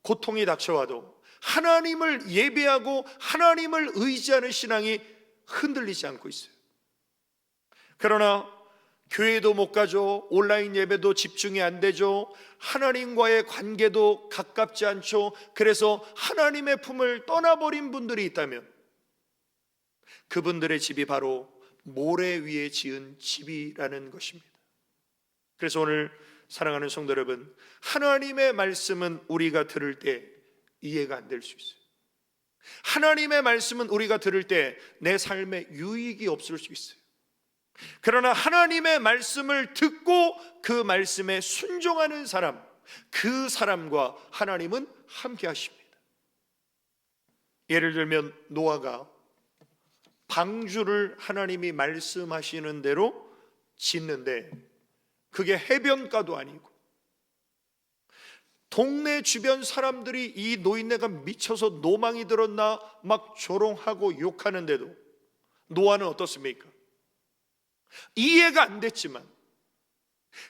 고통이 닥쳐와도 하나님을 예배하고 하나님을 의지하는 신앙이 흔들리지 않고 있어요. 그러나 교회도 못 가죠. 온라인 예배도 집중이 안 되죠. 하나님과의 관계도 가깝지 않죠. 그래서 하나님의 품을 떠나버린 분들이 있다면 그분들의 집이 바로 모래 위에 지은 집이라는 것입니다. 그래서 오늘 사랑하는 성도 여러분, 하나님의 말씀은 우리가 들을 때 이해가 안 될 수 있어요. 하나님의 말씀은 우리가 들을 때 내 삶에 유익이 없을 수 있어요. 그러나 하나님의 말씀을 듣고 그 말씀에 순종하는 사람, 그 사람과 하나님은 함께 하십니다. 예를 들면 노아가 방주를 하나님이 말씀하시는 대로 짓는데 그게 해변가도 아니고 동네 주변 사람들이 이 노인네가 미쳐서 노망이 들었나 막 조롱하고 욕하는데도 노아는 어떻습니까? 이해가 안 됐지만,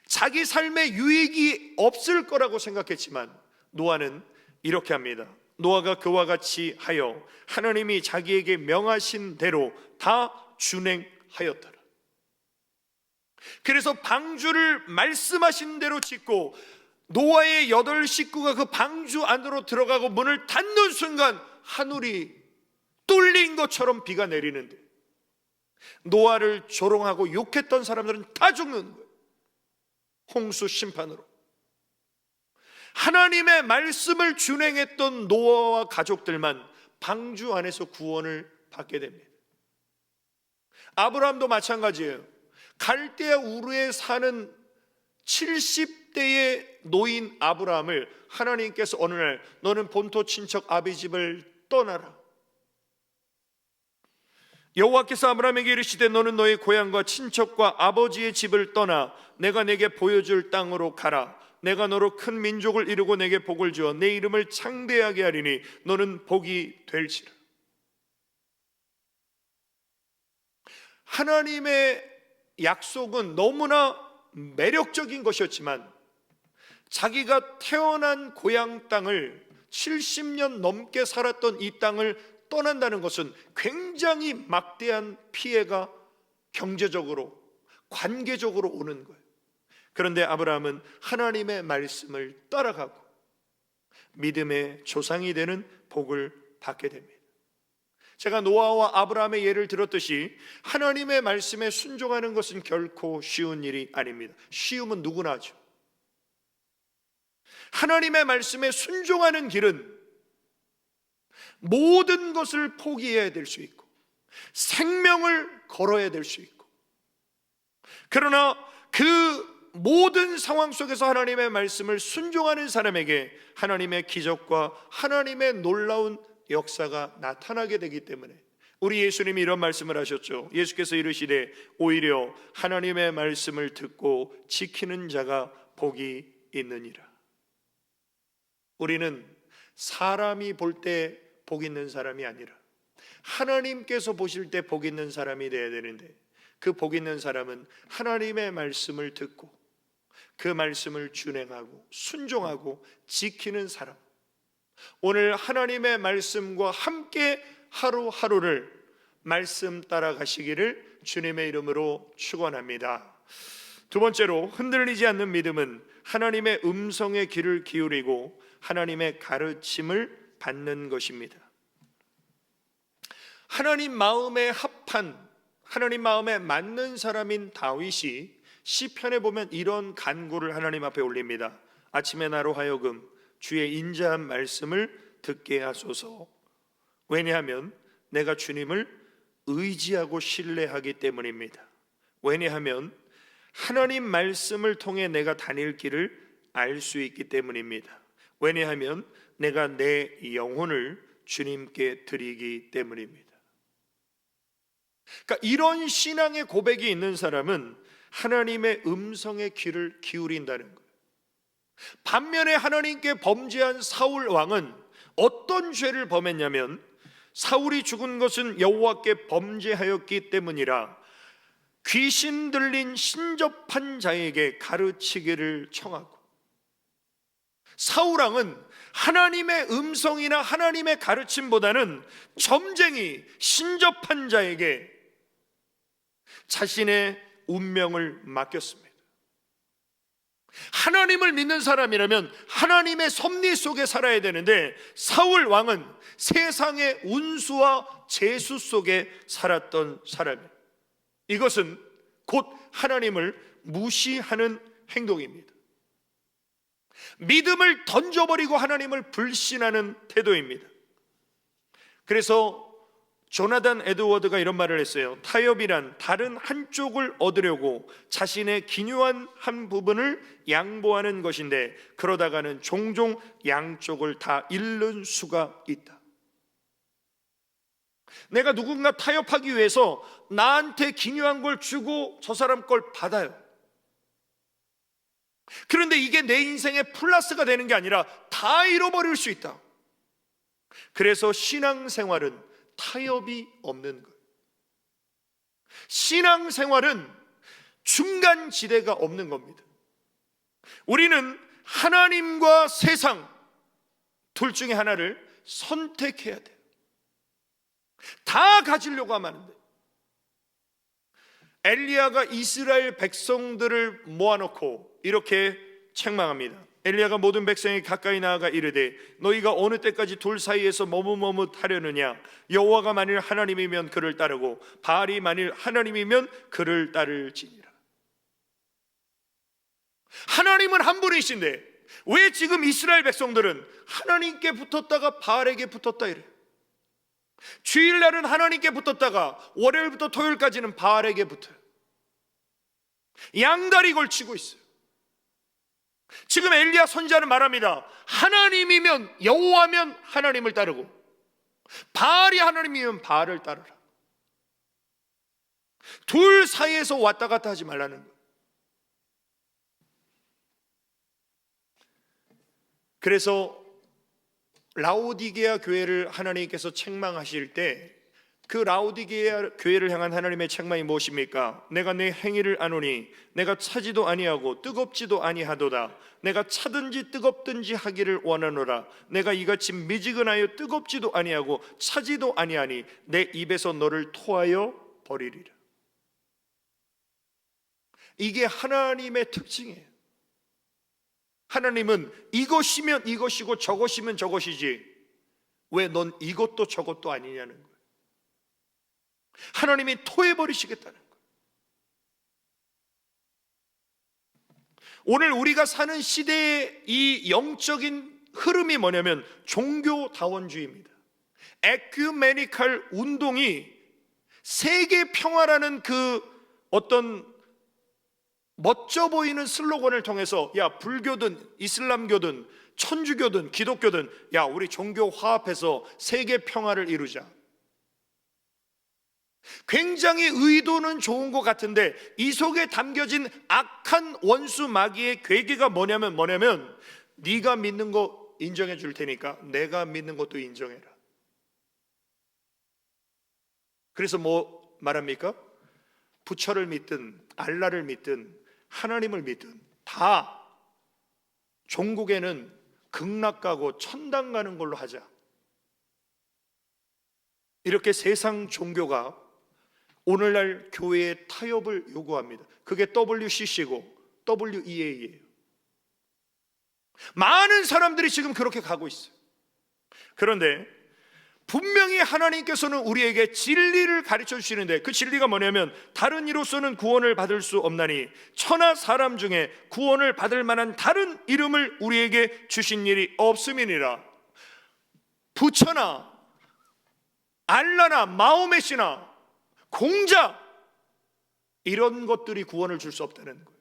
자기 삶에 유익이 없을 거라고 생각했지만 노아는 이렇게 합니다. 노아가 그와 같이 하여 하나님이 자기에게 명하신 대로 다 준행하였더라. 그래서 방주를 말씀하신 대로 짓고 노아의 8 식구가 그 방주 안으로 들어가고 문을 닫는 순간 하늘이 뚫린 것처럼 비가 내리는데 노아를 조롱하고 욕했던 사람들은 다 죽는 거예요. 홍수 심판으로. 하나님의 말씀을 준행했던 노아와 가족들만 방주 안에서 구원을 받게 됩니다. 아브라함도 마찬가지예요. 갈대아 우르에 사는 70대의 노인 아브라함을 하나님께서 어느 날 너는 본토 친척 아비 집을 떠나라. 여호와께서 아브라함에게 이르시되 너는 너의 고향과 친척과 아버지의 집을 떠나 내가 내게 보여줄 땅으로 가라. 내가 너로 큰 민족을 이루고 내게 복을 주어 내 이름을 창대하게 하리니 너는 복이 될지라. 하나님의 약속은 너무나 매력적인 것이었지만 자기가 태어난 고향 땅을 70년 넘게 살았던 이 땅을 떠난다는 것은 굉장히 막대한 피해가 경제적으로, 관계적으로 오는 거예요. 그런데 아브라함은 하나님의 말씀을 따라가고 믿음의 조상이 되는 복을 받게 됩니다. 제가 노아와 아브라함의 예를 들었듯이 하나님의 말씀에 순종하는 것은 결코 쉬운 일이 아닙니다. 쉬움은 누구나 하죠. 하나님의 말씀에 순종하는 길은 모든 것을 포기해야 될 수 있고 생명을 걸어야 될 수 있고, 그러나 그 모든 상황 속에서 하나님의 말씀을 순종하는 사람에게 하나님의 기적과 하나님의 놀라운 역사가 나타나게 되기 때문에 우리 예수님이 이런 말씀을 하셨죠. 예수께서 이르시되 오히려 하나님의 말씀을 듣고 지키는 자가 복이 있느니라. 우리는 사람이 볼 때 복 있는 사람이 아니라 하나님께서 보실 때 복 있는 사람이 되어야 되는데, 그 복 있는 사람은 하나님의 말씀을 듣고 그 말씀을 준행하고 순종하고 지키는 사람. 오늘 하나님의 말씀과 함께 하루하루를 말씀 따라 가시기를 주님의 이름으로 축원합니다. 두 번째로, 흔들리지 않는 믿음은 하나님의 음성에 귀를 기울이고 하나님의 가르침을 받는 것입니다. 하나님 마음에 합한, 하나님 마음에 맞는 사람인 다윗이 시편에 보면 이런 간구를 하나님 앞에 올립니다. 아침에 나로 하여금 주의 인자한 말씀을 듣게 하소서. 왜냐하면 내가 주님을 의지하고 신뢰하기 때문입니다. 왜냐하면 하나님 말씀을 통해 내가 다닐 길을 알 수 있기 때문입니다. 왜냐하면 내가 내 영혼을 주님께 드리기 때문입니다. 그러니까 이런 신앙의 고백이 있는 사람은 하나님의 음성에 귀를 기울인다는 거예요. 반면에 하나님께 범죄한 사울 왕은 어떤 죄를 범했냐면, 사울이 죽은 것은 여호와께 범죄하였기 때문이라 귀신 들린 신접한 자에게 가르치기를 청하고, 사울 왕은 하나님의 음성이나 하나님의 가르침보다는 점쟁이 신접한 자에게 자신의 운명을 맡겼습니다. 하나님을 믿는 사람이라면 하나님의 섭리 속에 살아야 되는데, 사울 왕은 세상의 운수와 재수 속에 살았던 사람이에요. 이것은 곧 하나님을 무시하는 행동입니다. 믿음을 던져버리고 하나님을 불신하는 태도입니다. 그래서 조나단 에드워드가 이런 말을 했어요. 타협이란 다른 한쪽을 얻으려고 자신의 기묘한 한 부분을 양보하는 것인데, 그러다가는 종종 양쪽을 다 잃는 수가 있다. 내가 누군가 타협하기 위해서 나한테 기묘한 걸 주고 저 사람 걸 받아요. 그런데 이게 내 인생에 플러스가 되는 게 아니라 다 잃어버릴 수 있다. 그래서 신앙생활은 타협이 없는 것. 신앙생활은 중간지대가 없는 겁니다. 우리는 하나님과 세상 둘 중에 하나를 선택해야 돼요. 다 가지려고 하면 안 돼요. 엘리야가 이스라엘 백성들을 모아놓고 이렇게 책망합니다. 엘리야가 모든 백성이 가까이 나아가 이르되 너희가 어느 때까지 둘 사이에서 머뭇머뭇하려느냐. 여호와가 만일 하나님이면 그를 따르고 바알이 만일 하나님이면 그를 따를지니라. 하나님은 한 분이신데 왜 지금 이스라엘 백성들은 하나님께 붙었다가 바알에게 붙었다 이래요? 주일날은 하나님께 붙었다가 월요일부터 토요일까지는 바알에게 붙어요. 양다리 걸치고 있어요. 지금 엘리야 선지자는 말합니다. 하나님이면, 여호와면 하나님을 따르고 바알이 하나님이면 바알을 따르라. 둘 사이에서 왔다 갔다 하지 말라는 거예요. 그래서 라오디게아 교회를 하나님께서 책망하실 때 그 라오디게아 교회를 향한 하나님의 책망이 무엇입니까? 내가 내 행위를 아노니 내가 차지도 아니하고 뜨겁지도 아니하도다. 내가 차든지 뜨겁든지 하기를 원하노라. 내가 이같이 미지근하여 뜨겁지도 아니하고 차지도 아니하니 내 입에서 너를 토하여 버리리라. 이게 하나님의 특징이에요. 하나님은 이것이면 이것이고 저것이면 저것이지 왜 넌 이것도 저것도 아니냐는 거예요. 하나님이 토해버리시겠다는 거예요. 오늘 우리가 사는 시대의 이 영적인 흐름이 뭐냐면 종교다원주의입니다. 에큐메니칼 운동이 세계 평화라는 그 어떤 멋져 보이는 슬로건을 통해서 야 불교든 이슬람교든 천주교든 기독교든 야 우리 종교 화합해서 세계 평화를 이루자. 굉장히 의도는 좋은 것 같은데 이 속에 담겨진 악한 원수 마귀의 괴계가 뭐냐면 네가 믿는 거 인정해 줄 테니까 내가 믿는 것도 인정해라. 그래서 뭐 말합니까? 부처를 믿든 알라를 믿든 하나님을 믿든 다 종국에는 극락 가고 천당 가는 걸로 하자. 이렇게 세상 종교가 오늘날 교회의 타협을 요구합니다. 그게 WCC고 WEA예요. 많은 사람들이 지금 그렇게 가고 있어요. 그런데 분명히 하나님께서는 우리에게 진리를 가르쳐 주시는데 그 진리가 뭐냐면 다른 이로서는 구원을 받을 수 없나니 천하 사람 중에 구원을 받을 만한 다른 이름을 우리에게 주신 일이 없음이니라. 부처나 알라나 마호메시나 공자 이런 것들이 구원을 줄 수 없다는 거예요.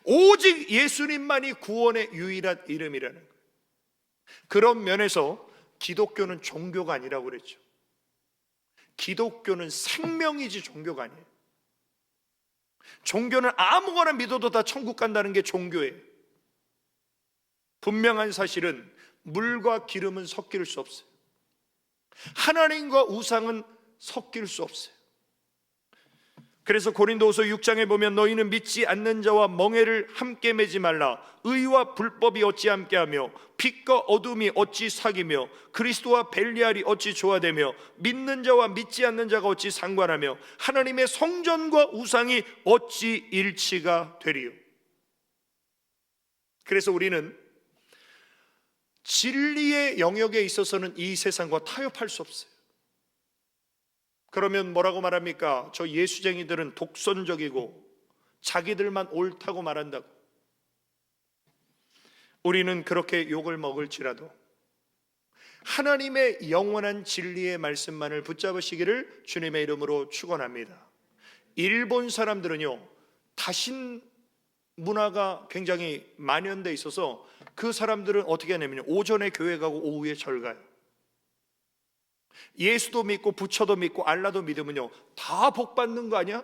오직 예수님만이 구원의 유일한 이름이라는 거예요. 그런 면에서 기독교는 종교가 아니라고 그랬죠. 기독교는 생명이지 종교가 아니에요. 종교는 아무거나 믿어도 다 천국 간다는 게 종교예요. 분명한 사실은 물과 기름은 섞일 수 없어요. 하나님과 우상은 섞일 수 없어요. 그래서 고린도후서 6장에 보면 너희는 믿지 않는 자와 멍에를 함께 매지 말라. 의와 불법이 어찌 함께하며 빛과 어둠이 어찌 사귀며 그리스도와 벨리알이 어찌 조화되며 믿는 자와 믿지 않는 자가 어찌 상관하며 하나님의 성전과 우상이 어찌 일치가 되리요. 그래서 우리는 진리의 영역에 있어서는 이 세상과 타협할 수 없어요. 그러면 뭐라고 말합니까? 저 예수쟁이들은 독선적이고 자기들만 옳다고 말한다고. 우리는 그렇게 욕을 먹을지라도 하나님의 영원한 진리의 말씀만을 붙잡으시기를 주님의 이름으로 축원합니다. 일본 사람들은요, 다신 문화가 굉장히 만연돼 있어서 그 사람들은 어떻게 하냐면요, 오전에 교회 가고 오후에 절 가요. 예수도 믿고 부처도 믿고 알라도 믿으면요, 다 복 받는 거 아니야?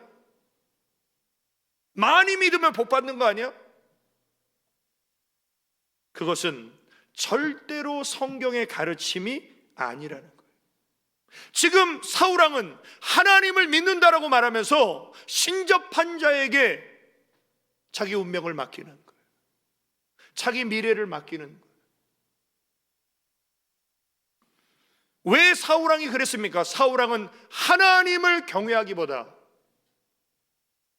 많이 믿으면 복 받는 거 아니야? 그것은 절대로 성경의 가르침이 아니라는 거예요. 지금 사울왕은 하나님을 믿는다라고 말하면서 신접한 자에게 자기 운명을 맡기는 거예요. 자기 미래를 맡기는 거예요. 왜 사울왕이 그랬습니까? 사울왕은 하나님을 경외하기보다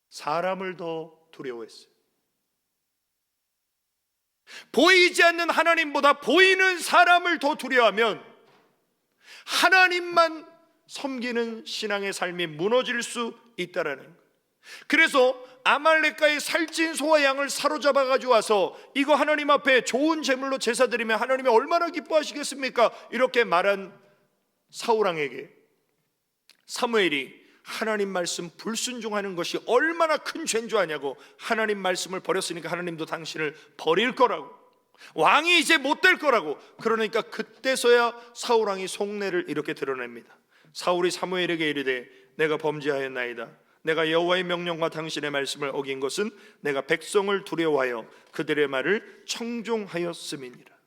사람을 더 두려워했어요. 보이지 않는 하나님보다 보이는 사람을 더 두려워하면 하나님만 섬기는 신앙의 삶이 무너질 수 있다라는 거예요. 그래서 아말렉과의 살찐 소와 양을 사로잡아 가지고 와서 이거 하나님 앞에 좋은 제물로 제사 드리면 하나님이 얼마나 기뻐하시겠습니까? 이렇게 말한 사울왕에게 사무엘이 하나님 말씀 불순종하는 것이 얼마나 큰 죄인 줄 아냐고, 하나님 말씀을 버렸으니까 하나님도 당신을 버릴 거라고, 왕이 이제 못 될 거라고. 그러니까 그때서야 사울왕이 속내를 이렇게 드러냅니다. 사울이 사무엘에게 이르되 내가 범죄하였나이다. 내가 여호와의 명령과 당신의 말씀을 어긴 것은 내가 백성을 두려워하여 그들의 말을 청종하였음이니라.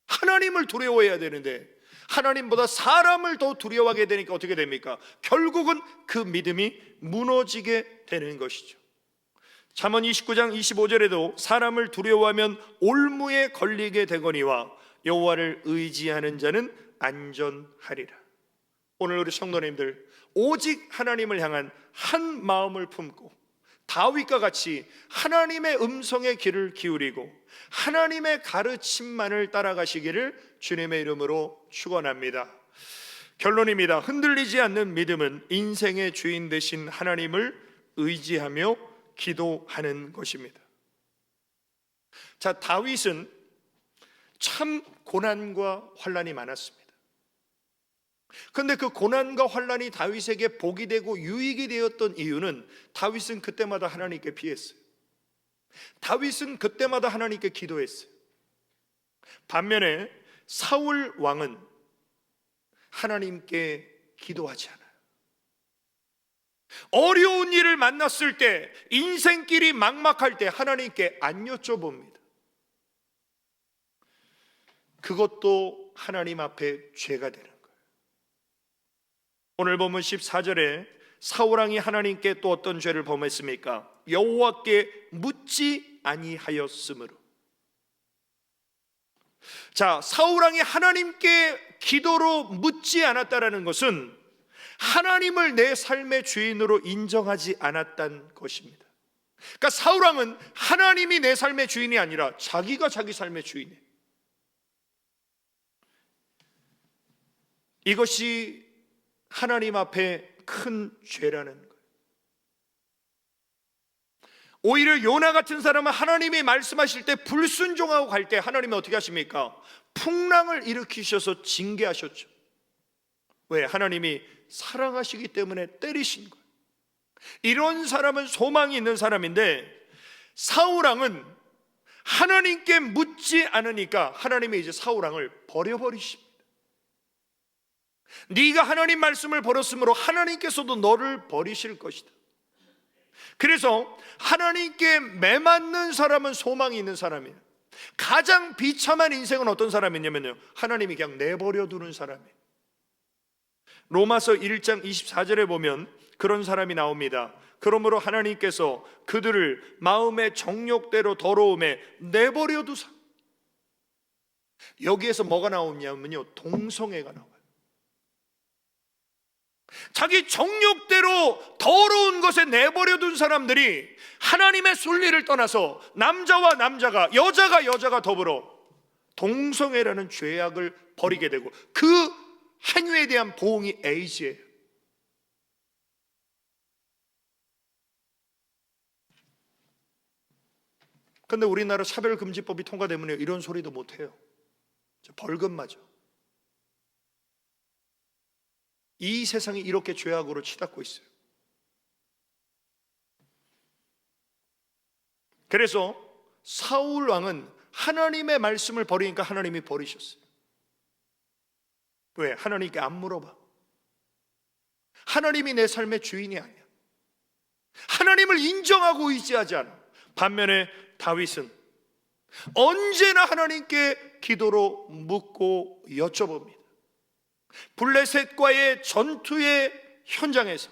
하나님을 두려워해야 되는데 하나님보다 사람을 더 두려워하게 되니까 어떻게 됩니까? 결국은 그 믿음이 무너지게 되는 것이죠. 잠언 29장 25절에도 사람을 두려워하면 올무에 걸리게 되거니와 여호와를 의지하는 자는 안전하리라. 오늘 우리 성도님들, 오직 하나님을 향한 한 마음을 품고 다윗과 같이 하나님의 음성에 귀를 기울이고 하나님의 가르침만을 따라가시기를 주님의 이름으로 축원합니다. 결론입니다. 흔들리지 않는 믿음은 인생의 주인 되신 하나님을 의지하며 기도하는 것입니다. 자, 다윗은 참 고난과 환난이 많았습니다. 그런데 그 고난과 환난이 다윗에게 복이 되고 유익이 되었던 이유는 다윗은 그때마다 하나님께 피했어요. 다윗은 그때마다 하나님께 기도했어요. 반면에 사울 왕은 하나님께 기도하지 않아요. 어려운 일을 만났을 때, 인생길이 막막할 때 하나님께 안 여쭤봅니다. 그것도 하나님 앞에 죄가 되는 거예요. 오늘 본문 14절에 사울왕이 하나님께 또 어떤 죄를 범했습니까? 여호와께 묻지 아니하였으므로. 자, 사울왕이 하나님께 기도로 묻지 않았다라는 것은 하나님을 내 삶의 주인으로 인정하지 않았다는 것입니다. 그러니까 사울왕은 하나님이 내 삶의 주인이 아니라 자기가 자기 삶의 주인이에요. 이것이 하나님 앞에 큰 죄라는 거예요. 오히려 요나 같은 사람은 하나님이 말씀하실 때 불순종하고 갈 때 하나님이 어떻게 하십니까? 풍랑을 일으키셔서 징계하셨죠. 왜? 하나님이 사랑하시기 때문에 때리신 거예요. 이런 사람은 소망이 있는 사람인데, 사울왕은 하나님께 묻지 않으니까 하나님이 이제 사울왕을 버려버리십니다. 네가 하나님 말씀을 버렸으므로 하나님께서도 너를 버리실 것이다. 그래서 하나님께 매맞는 사람은 소망이 있는 사람이에요. 가장 비참한 인생은 어떤 사람이냐면요, 하나님이 그냥 내버려 두는 사람이에요. 로마서 1장 24절에 보면 그런 사람이 나옵니다. 그러므로 하나님께서 그들을 마음의 정욕대로 더러움에 내버려 두사. 여기에서 뭐가 나오냐면요, 동성애가 나와요. 자기 정욕대로 더러운 것에 내버려 둔 사람들이 하나님의 순리를 떠나서 남자와 남자가, 여자가 여자가 더불어 동성애라는 죄악을 벌이게 되고, 그 행위에 대한 보응이 에이즈예요. 그런데 우리나라 차별금지법이 통과되면 이런 소리도 못해요. 벌금마저. 이 세상이 이렇게 죄악으로 치닫고 있어요. 그래서 사울 왕은 하나님의 말씀을 버리니까 하나님이 버리셨어요. 왜? 하나님께 안 물어봐. 하나님이 내 삶의 주인이 아니야. 하나님을 인정하고 의지하지 않아. 반면에 다윗은 언제나 하나님께 기도로 묻고 여쭤봅니다. 블레셋과의 전투의 현장에서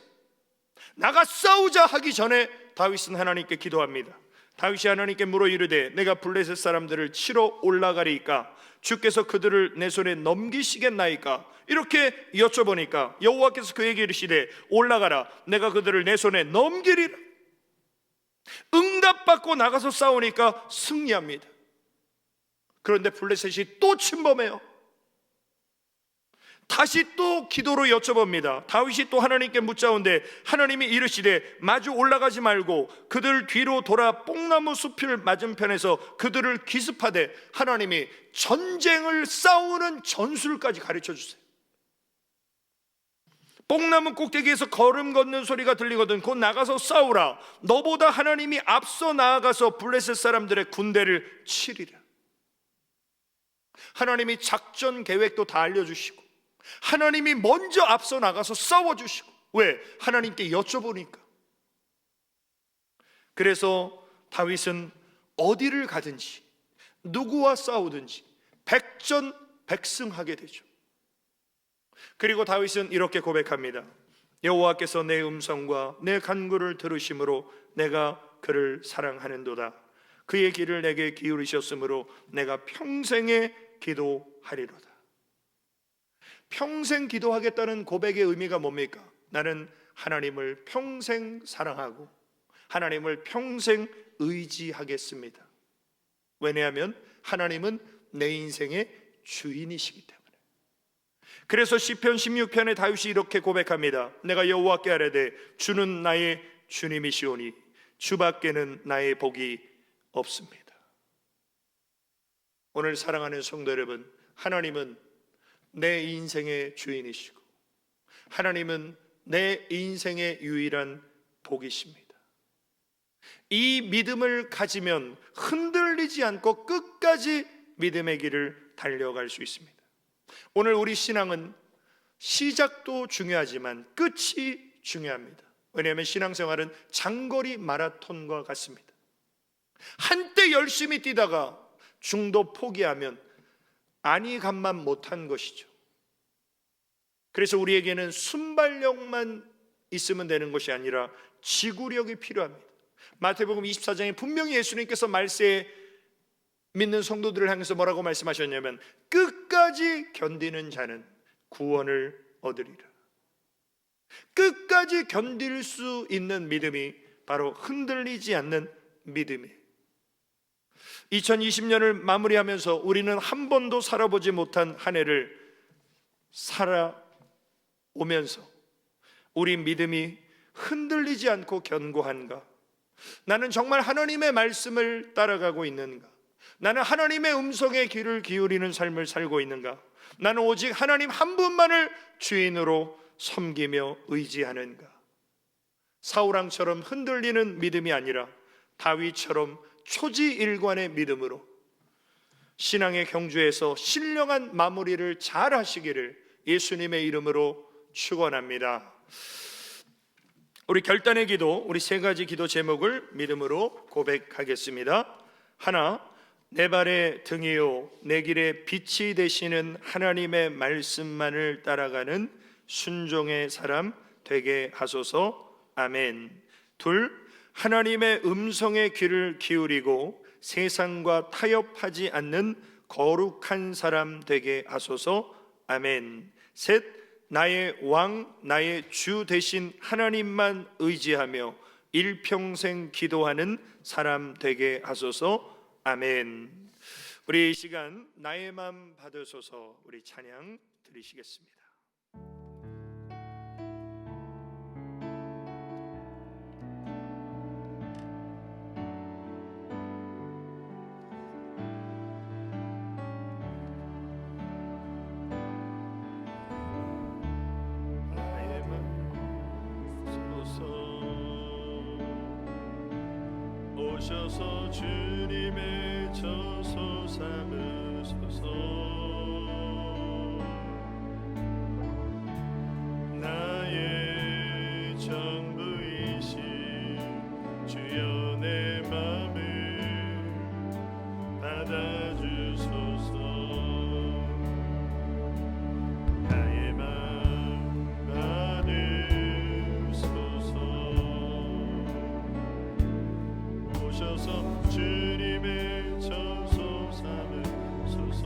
나가 싸우자 하기 전에 다윗은 하나님께 기도합니다. 다윗이 하나님께 물어 이르되 내가 블레셋 사람들을 치러 올라가리이까 주께서 그들을 내 손에 넘기시겠나이까? 이렇게 여쭤보니까 여호와께서 그에게 이르시되 올라가라, 내가 그들을 내 손에 넘기리라. 응답받고 나가서 싸우니까 승리합니다. 그런데 블레셋이 또 침범해요. 다시 또 기도로 여쭤봅니다. 다윗이 또 하나님께 묻자온데 하나님이 이르시되 마주 올라가지 말고 그들 뒤로 돌아 뽕나무 숲을 맞은편에서 그들을 기습하되 하나님이 전쟁을 싸우는 전술까지 가르쳐 주세요. 뽕나무 꼭대기에서 걸음 걷는 소리가 들리거든 곧 나가서 싸우라. 너보다 하나님이 앞서 나아가서 블레셋 사람들의 군대를 치리라. 하나님이 작전 계획도 다 알려주시고 하나님이 먼저 앞서 나가서 싸워주시고. 왜? 하나님께 여쭤보니까. 그래서 다윗은 어디를 가든지 누구와 싸우든지 백전백승하게 되죠. 그리고 다윗은 이렇게 고백합니다. 여호와께서 내 음성과 내 간구를 들으심으로 내가 그를 사랑하는도다. 그의 길을 내게 기울이셨으므로 내가 평생에 기도하리로다. 평생 기도하겠다는 고백의 의미가 뭡니까? 나는 하나님을 평생 사랑하고 하나님을 평생 의지하겠습니다. 왜냐하면 하나님은 내 인생의 주인이시기 때문에. 그래서 시편 16편에 다윗이 이렇게 고백합니다. 내가 여호와께 아뢰되 주는 나의 주님이시오니 주밖에는 나의 복이 없습니다. 오늘 사랑하는 성도 여러분, 하나님은 내 인생의 주인이시고 하나님은 내 인생의 유일한 복이십니다. 이 믿음을 가지면 흔들리지 않고 끝까지 믿음의 길을 달려갈 수 있습니다. 오늘 우리 신앙은 시작도 중요하지만 끝이 중요합니다. 왜냐하면 신앙생활은 장거리 마라톤과 같습니다. 한때 열심히 뛰다가 중도 포기하면 안위감만 못한 것이죠. 그래서 우리에게는 순발력만 있으면 되는 것이 아니라 지구력이 필요합니다. 마태복음 24장에 분명히 예수님께서 말세에 믿는 성도들을 향해서 뭐라고 말씀하셨냐면 끝까지 견디는 자는 구원을 얻으리라. 끝까지 견딜 수 있는 믿음이 바로 흔들리지 않는 믿음이에요. 2020년을 마무리하면서 우리는 한 번도 살아보지 못한 한 해를 살아오면서 우리 믿음이 흔들리지 않고 견고한가? 나는 정말 하나님의 말씀을 따라가고 있는가? 나는 하나님의 음성에 귀를 기울이는 삶을 살고 있는가? 나는 오직 하나님 한 분만을 주인으로 섬기며 의지하는가? 사울왕처럼 흔들리는 믿음이 아니라 다윗처럼 초지일관의 믿음으로 신앙의 경주에서 신령한 마무리를 잘 하시기를 예수님의 이름으로 축원합니다. 우리 결단의 기도, 우리 세 가지 기도 제목을 믿음으로 고백하겠습니다. 하나, 내 발의 등이요 내 길의 빛이 되시는 하나님의 말씀만을 따라가는 순종의 사람 되게 하소서. 아멘. 둘, 하나님의 음성에 귀를 기울이고 세상과 타협하지 않는 거룩한 사람 되게 하소서. 아멘. 셋, 나의 왕, 나의 주 되신 하나님만 의지하며 일평생 기도하는 사람 되게 하소서. 아멘. 우리 이 시간 나의 맘 받으소서 우리 찬양 드리시겠습니다. 오셔서 주님의 저소 삼으소서. 나의 전부이신 주여 내 맘을 받아주소서. 나의 맘 받으소서. 오셔서 주님의 저소 삼으소서.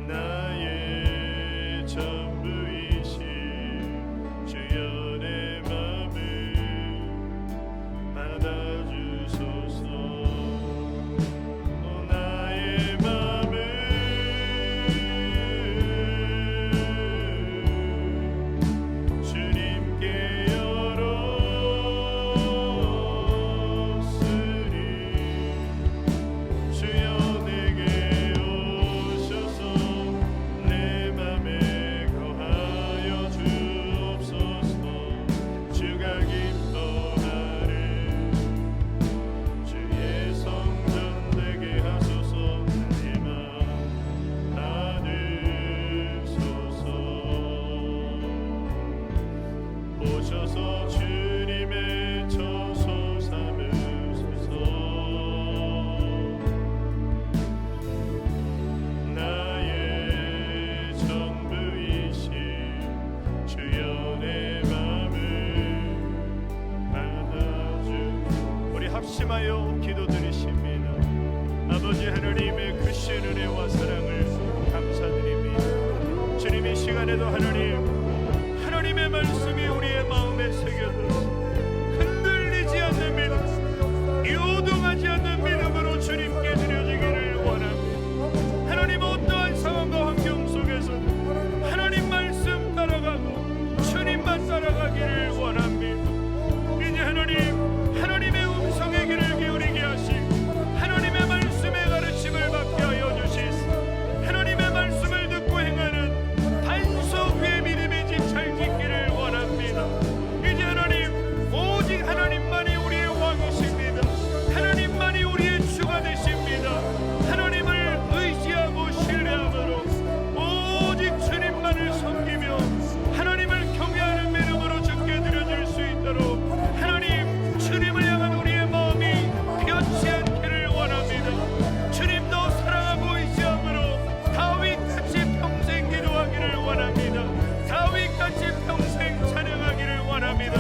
나의 전부이신 주여 내 맘을 받아주소서. 나의 맘을 주님께 열었으니 주여 내게 오셔서 내 맘에 거하여 주옵소서. 주가 기뻐하는 주의 성전 되게 하소서. 내 맘 받으소서. 오셔서 주님의 저소 삼으소서. 나의 전부이신 주여 내 맘을 받아주. 우리 합심하여 기도드리십니다. 아버지 하나님의 크신 은혜와 사랑을 감사드립니다. 주님 이 시간에도 하나님의 말씀이 우리의 마음에 새겨져서 흔들리지 않는 믿음, 요동하지 않는 믿음으로 주님께 드려지기를 원합니다. 하나님 어떠한 상황과 환경 속에서 하나님 말씀 따라가고 주님만 따라가기를 원합니다. 이제 하나님의 음성의 귀를 기울이게 하시고 하나님의 말씀의 가르침을 받게 하여 주시소. 하나님의 말씀을 듣고 행하는 반석 위의 믿음의 집 잘 짓기를 원합니다. 이제 오직 하나님만이 우리의 왕이십니다. 하나님만이 우리의 주가 되십니다. 하나님을 의지하고 신뢰함으로 오직 주님만을 섬기며 하나님을 경외하는 믿음으로 주께 드려줄 수 있도록 하나님 주님을 향한 우리의 마음이 변치 않기를 원합니다. 주님도 사랑하고 의지함으로 다윗같이 평생 기도하기를 원합니다. 다윗같이 평생 찬양하기를 원합니다.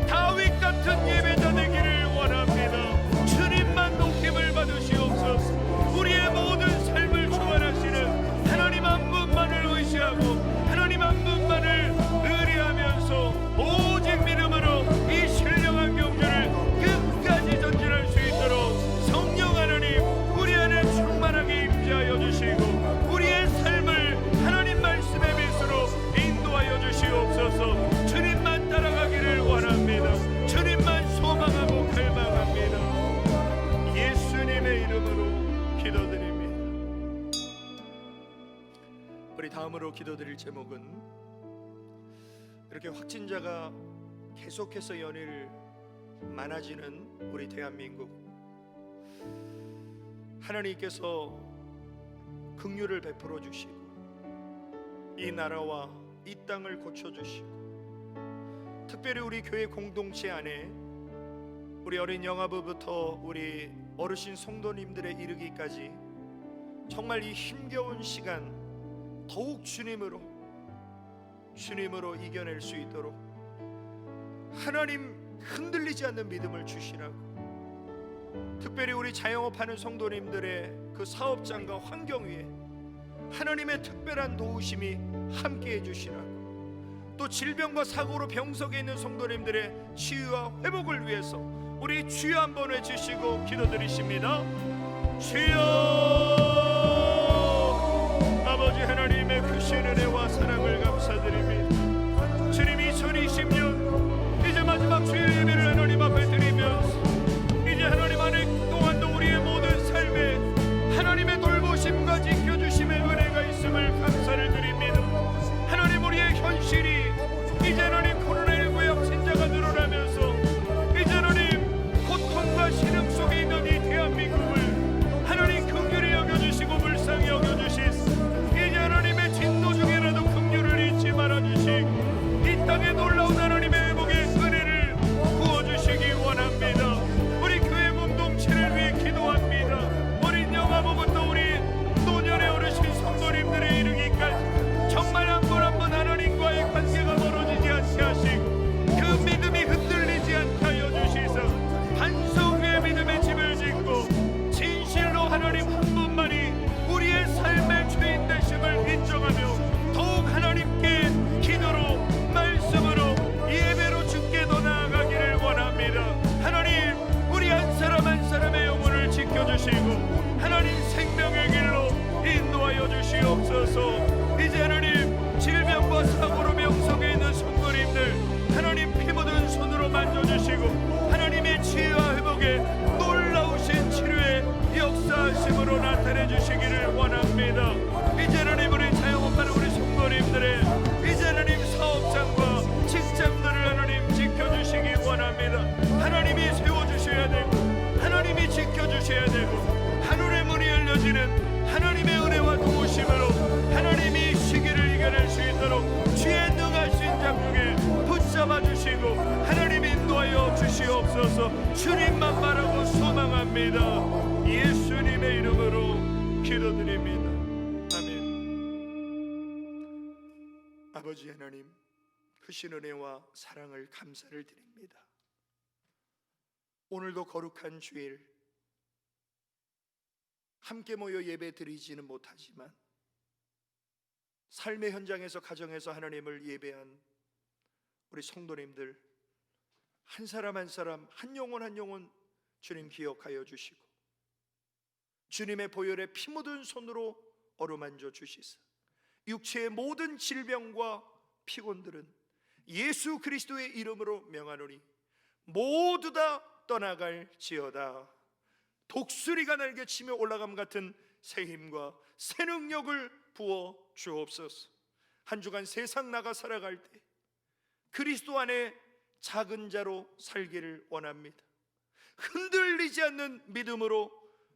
다윗 같은 예배자 되기를 원합니다. 주님만 높임을 받으시옵소서. 우리의 모든 삶을 주관하시는 하나님 한 분만을 의지하고 하나님 한 분만을 의뢰하면서 오직 믿음으로 이 신령한 경주를 끝까지 전진할 수 있도록 성령 하나님 우리 안에 충만하게 임재하여 주시고 우리의 삶을 하나님 말씀의 빛으로 인도하여 주시옵소서. 주님만 따라가기를 원합니다. 주님만 소망하고 갈망합니다. 예수님의 이름으로 기도드립니다. 우리 다음으로 기도드릴 제목은 이렇게 확진자가 계속해서 연일 많아지는 우리 대한민국, 하나님께서 긍휼을 베풀어 주시고 이 나라와 이 땅을 고쳐주시고 특별히 우리 교회 공동체 안에 우리 어린 영아부부터 우리 어르신 성도님들에 이르기까지 정말 이 힘겨운 시간 더욱 주님으로 이겨낼 수 있도록 하나님 흔들리지 않는 믿음을 주시라고, 특별히 우리 자영업하는 성도님들의 그 사업장과 환경 위에 하나님의 특별한 도우심이 함께해 주시라고, 또 질병과 사고로 병석에 있는 성도님들의 치유와 회복을 위해서 우리 주여 한번 외치시고 기도드리십니다. 주여, 아버지 하나님의 크신 은혜와 사랑을 감사드립니다. 주님 2020년 이제 마지막 주일 예배를 하나님 앞에 드리면서 이제 하나님 안에 동안도 우리의 모든 삶에 하나님의 돌보심과 지켜주심의 은혜가 있음을 감사를 드립니다. 하나님 우리의 현실이 이제 하나님 코로나19의 확진자가 늘어나면서 주옵소서. 이제 하나님 질병과 사고로 명성에 있는 성도님들 하나님 피 묻은 손으로 만져주시고 하나님의 치유와 회복에 놀라우신 치료의 역사하심으로 나타내 주시기를 원합니다. 이제 하나님 우리 자영업하는 우리 성도님들의 이제 하나님 사업장과 직장들을 하나님 지켜주시기 원합니다. 하나님이 세워주셔야 되고 하나님이 지켜주셔야 되고 하늘의 문이 열려지는 하나님의 은혜와 도우심으로 하나님이 시기를 이겨낼 수 있도록 주의 능하신 장중에 붙잡아 주시고 하나님 인도하여 주시옵소서. 주님만 바라고 소망합니다. 예수님의 이름으로 기도드립니다. 아멘. 아버지 하나님, 크신 은혜와 사랑을 감사를 드립니다. 오늘도 거룩한 주일 함께 모여 예배 드리지는 못하지만 삶의 현장에서 가정에서 하나님을 예배한 우리 성도님들 한 사람 한 사람 한 영혼 한 영혼 주님 기억하여 주시고 주님의 보혈에 피 묻은 손으로 어루만져 주시사 육체의 모든 질병과 피곤들은 예수 그리스도의 이름으로 명하노니 모두 다 떠나갈지어다. 독수리가 날개치며 올라감 같은 새 힘과 새 능력을 부어 주옵소서. 한 주간 세상 나가 살아갈 때 그리스도 안에 작은 자로 살기를 원합니다. 흔들리지 않는 믿음으로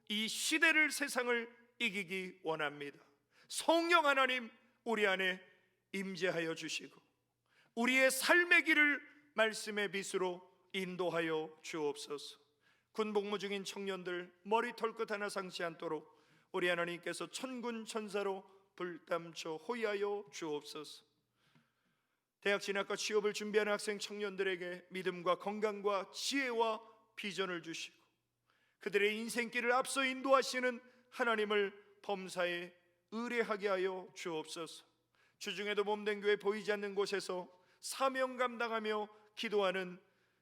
이 시대를 세상을 이기기 원합니다. 성령 하나님 우리 안에 임재하여 주시고 우리의 삶의 길을 말씀의 빛으로 인도하여 주옵소서. 군복무 중인 청년들 머리 털끝 하나 상치 않도록 우리 하나님께서 천군 천사로 불담쳐 호위하여 주옵소서. 대학 진학과 취업을 준비하는 학생 청년들에게 믿음과 건강과 지혜와 비전을 주시고 그들의 인생길을 앞서 인도하시는 하나님을 범사에 의뢰하게 하여 주옵소서. 주중에도 몸된 교회 보이지 않는 곳에서 사명 감당하며 기도하는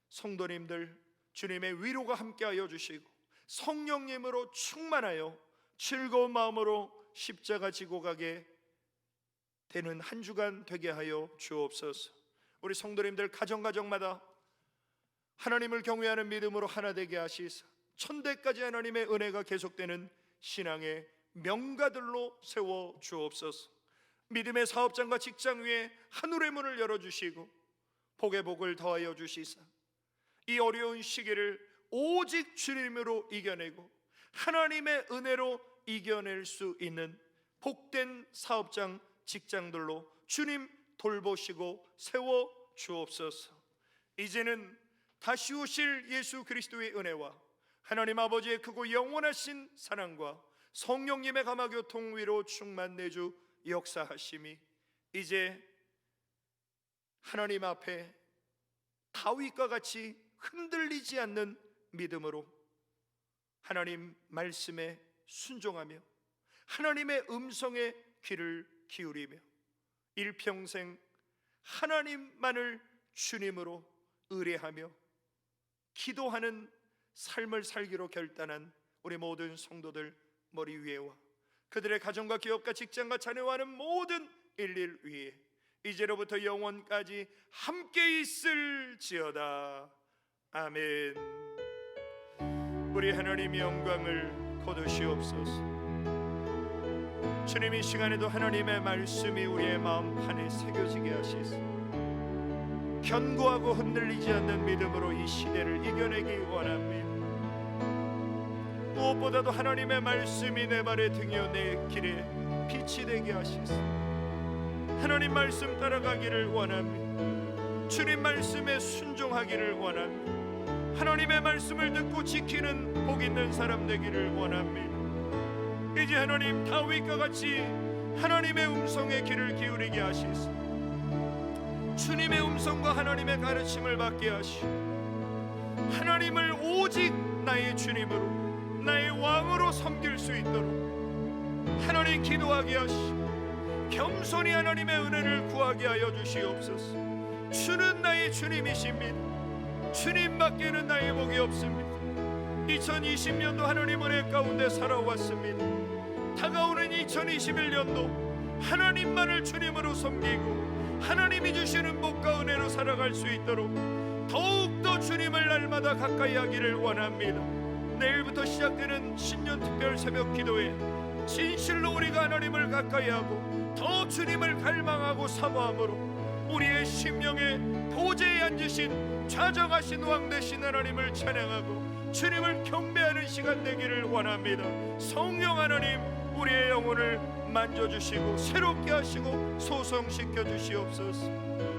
성도님들 주님의 위로가 함께하여 주시고 성령님으로 충만하여 즐거운 마음으로 십자가 지고 가게 되는 한 주간 되게 하여 주옵소서. 우리 성도님들 가정마다 하나님을 경외하는 믿음으로 하나 되게 하시사 천대까지 하나님의 은혜가 계속되는 신앙의 명가들로 세워 주옵소서. 믿음의 사업장과 직장 위에 하늘의 문을 열어주시고 복의 복을 더하여 주시사 이 어려운 시기를 오직 주님으로 이겨내고 하나님의 은혜로 이겨낼 수 있는 복된 사업장 직장들로 주님 돌보시고 세워 주옵소서. 이제는 다시 오실 예수 그리스도의 은혜와 하나님 아버지의 크고 영원하신 사랑과 성령님의 감화교통 위로 충만 내주 역사하심이 이제 하나님 앞에 다윗과 같이 흔들리지 않는 믿음으로 하나님 말씀에 순종하며 하나님의 음성에 귀를 기울이며 일평생 하나님만을 주님으로 의뢰하며 기도하는 삶을 살기로 결단한 우리 모든 성도들 머리 위에와 그들의 가정과 기업과 직장과 자녀와 하는 모든 일일 위에 이제로부터 영원까지 함께 있을지어다. 아멘. 우리 하나님의 영광을 거두시옵소서. 주님 이 시간에도 하나님의 말씀이 우리의 마음판에 새겨지게 하시소. 견고하고 흔들리지 않는 믿음으로 이 시대를 이겨내기 원합니다. 무엇보다도 하나님의 말씀이 내 발의 등이요 내 길에 빛이 되게 하시소. 하나님 말씀 따라가기를 원합니다. 주님 말씀에 순종하기를 원합니다. 하나님의 말씀을 듣고 지키는 복 있는 사람 되기를 원합니다. 이제 하나님 다윗과 같이 하나님의 음성에 귀를 기울이게 하시소. 주님의 음성과 하나님의 가르침을 받게 하시고 하나님을 오직 나의 주님으로 나의 왕으로 섬길 수 있도록 하나님 기도하게 하시고 겸손히 하나님의 은혜를 구하게 하여 주시옵소서. 주는 나의 주님이십니다. 주님밖에는 나의 복이 없습니다. 2020년도 하나님 은혜 가운데 살아왔습니다. 다가오는 2021년도 하나님만을 주님으로 섬기고 하나님이 주시는 복과 은혜로 살아갈 수 있도록 더욱더 주님을 날마다 가까이 하기를 원합니다. 내일부터 시작되는 신년 특별 새벽 기도에 진실로 우리가 하나님을 가까이 하고 더 주님을 갈망하고 사모함으로 우리의 심령에 보좌에 앉으신 좌정하신 왕 되신 하나님을 찬양하고 주님을 경배하는 시간 되기를 원합니다. 성령 하나님, 우리의 영혼을 만져주시고 새롭게 하시고 소성시켜 주시옵소서.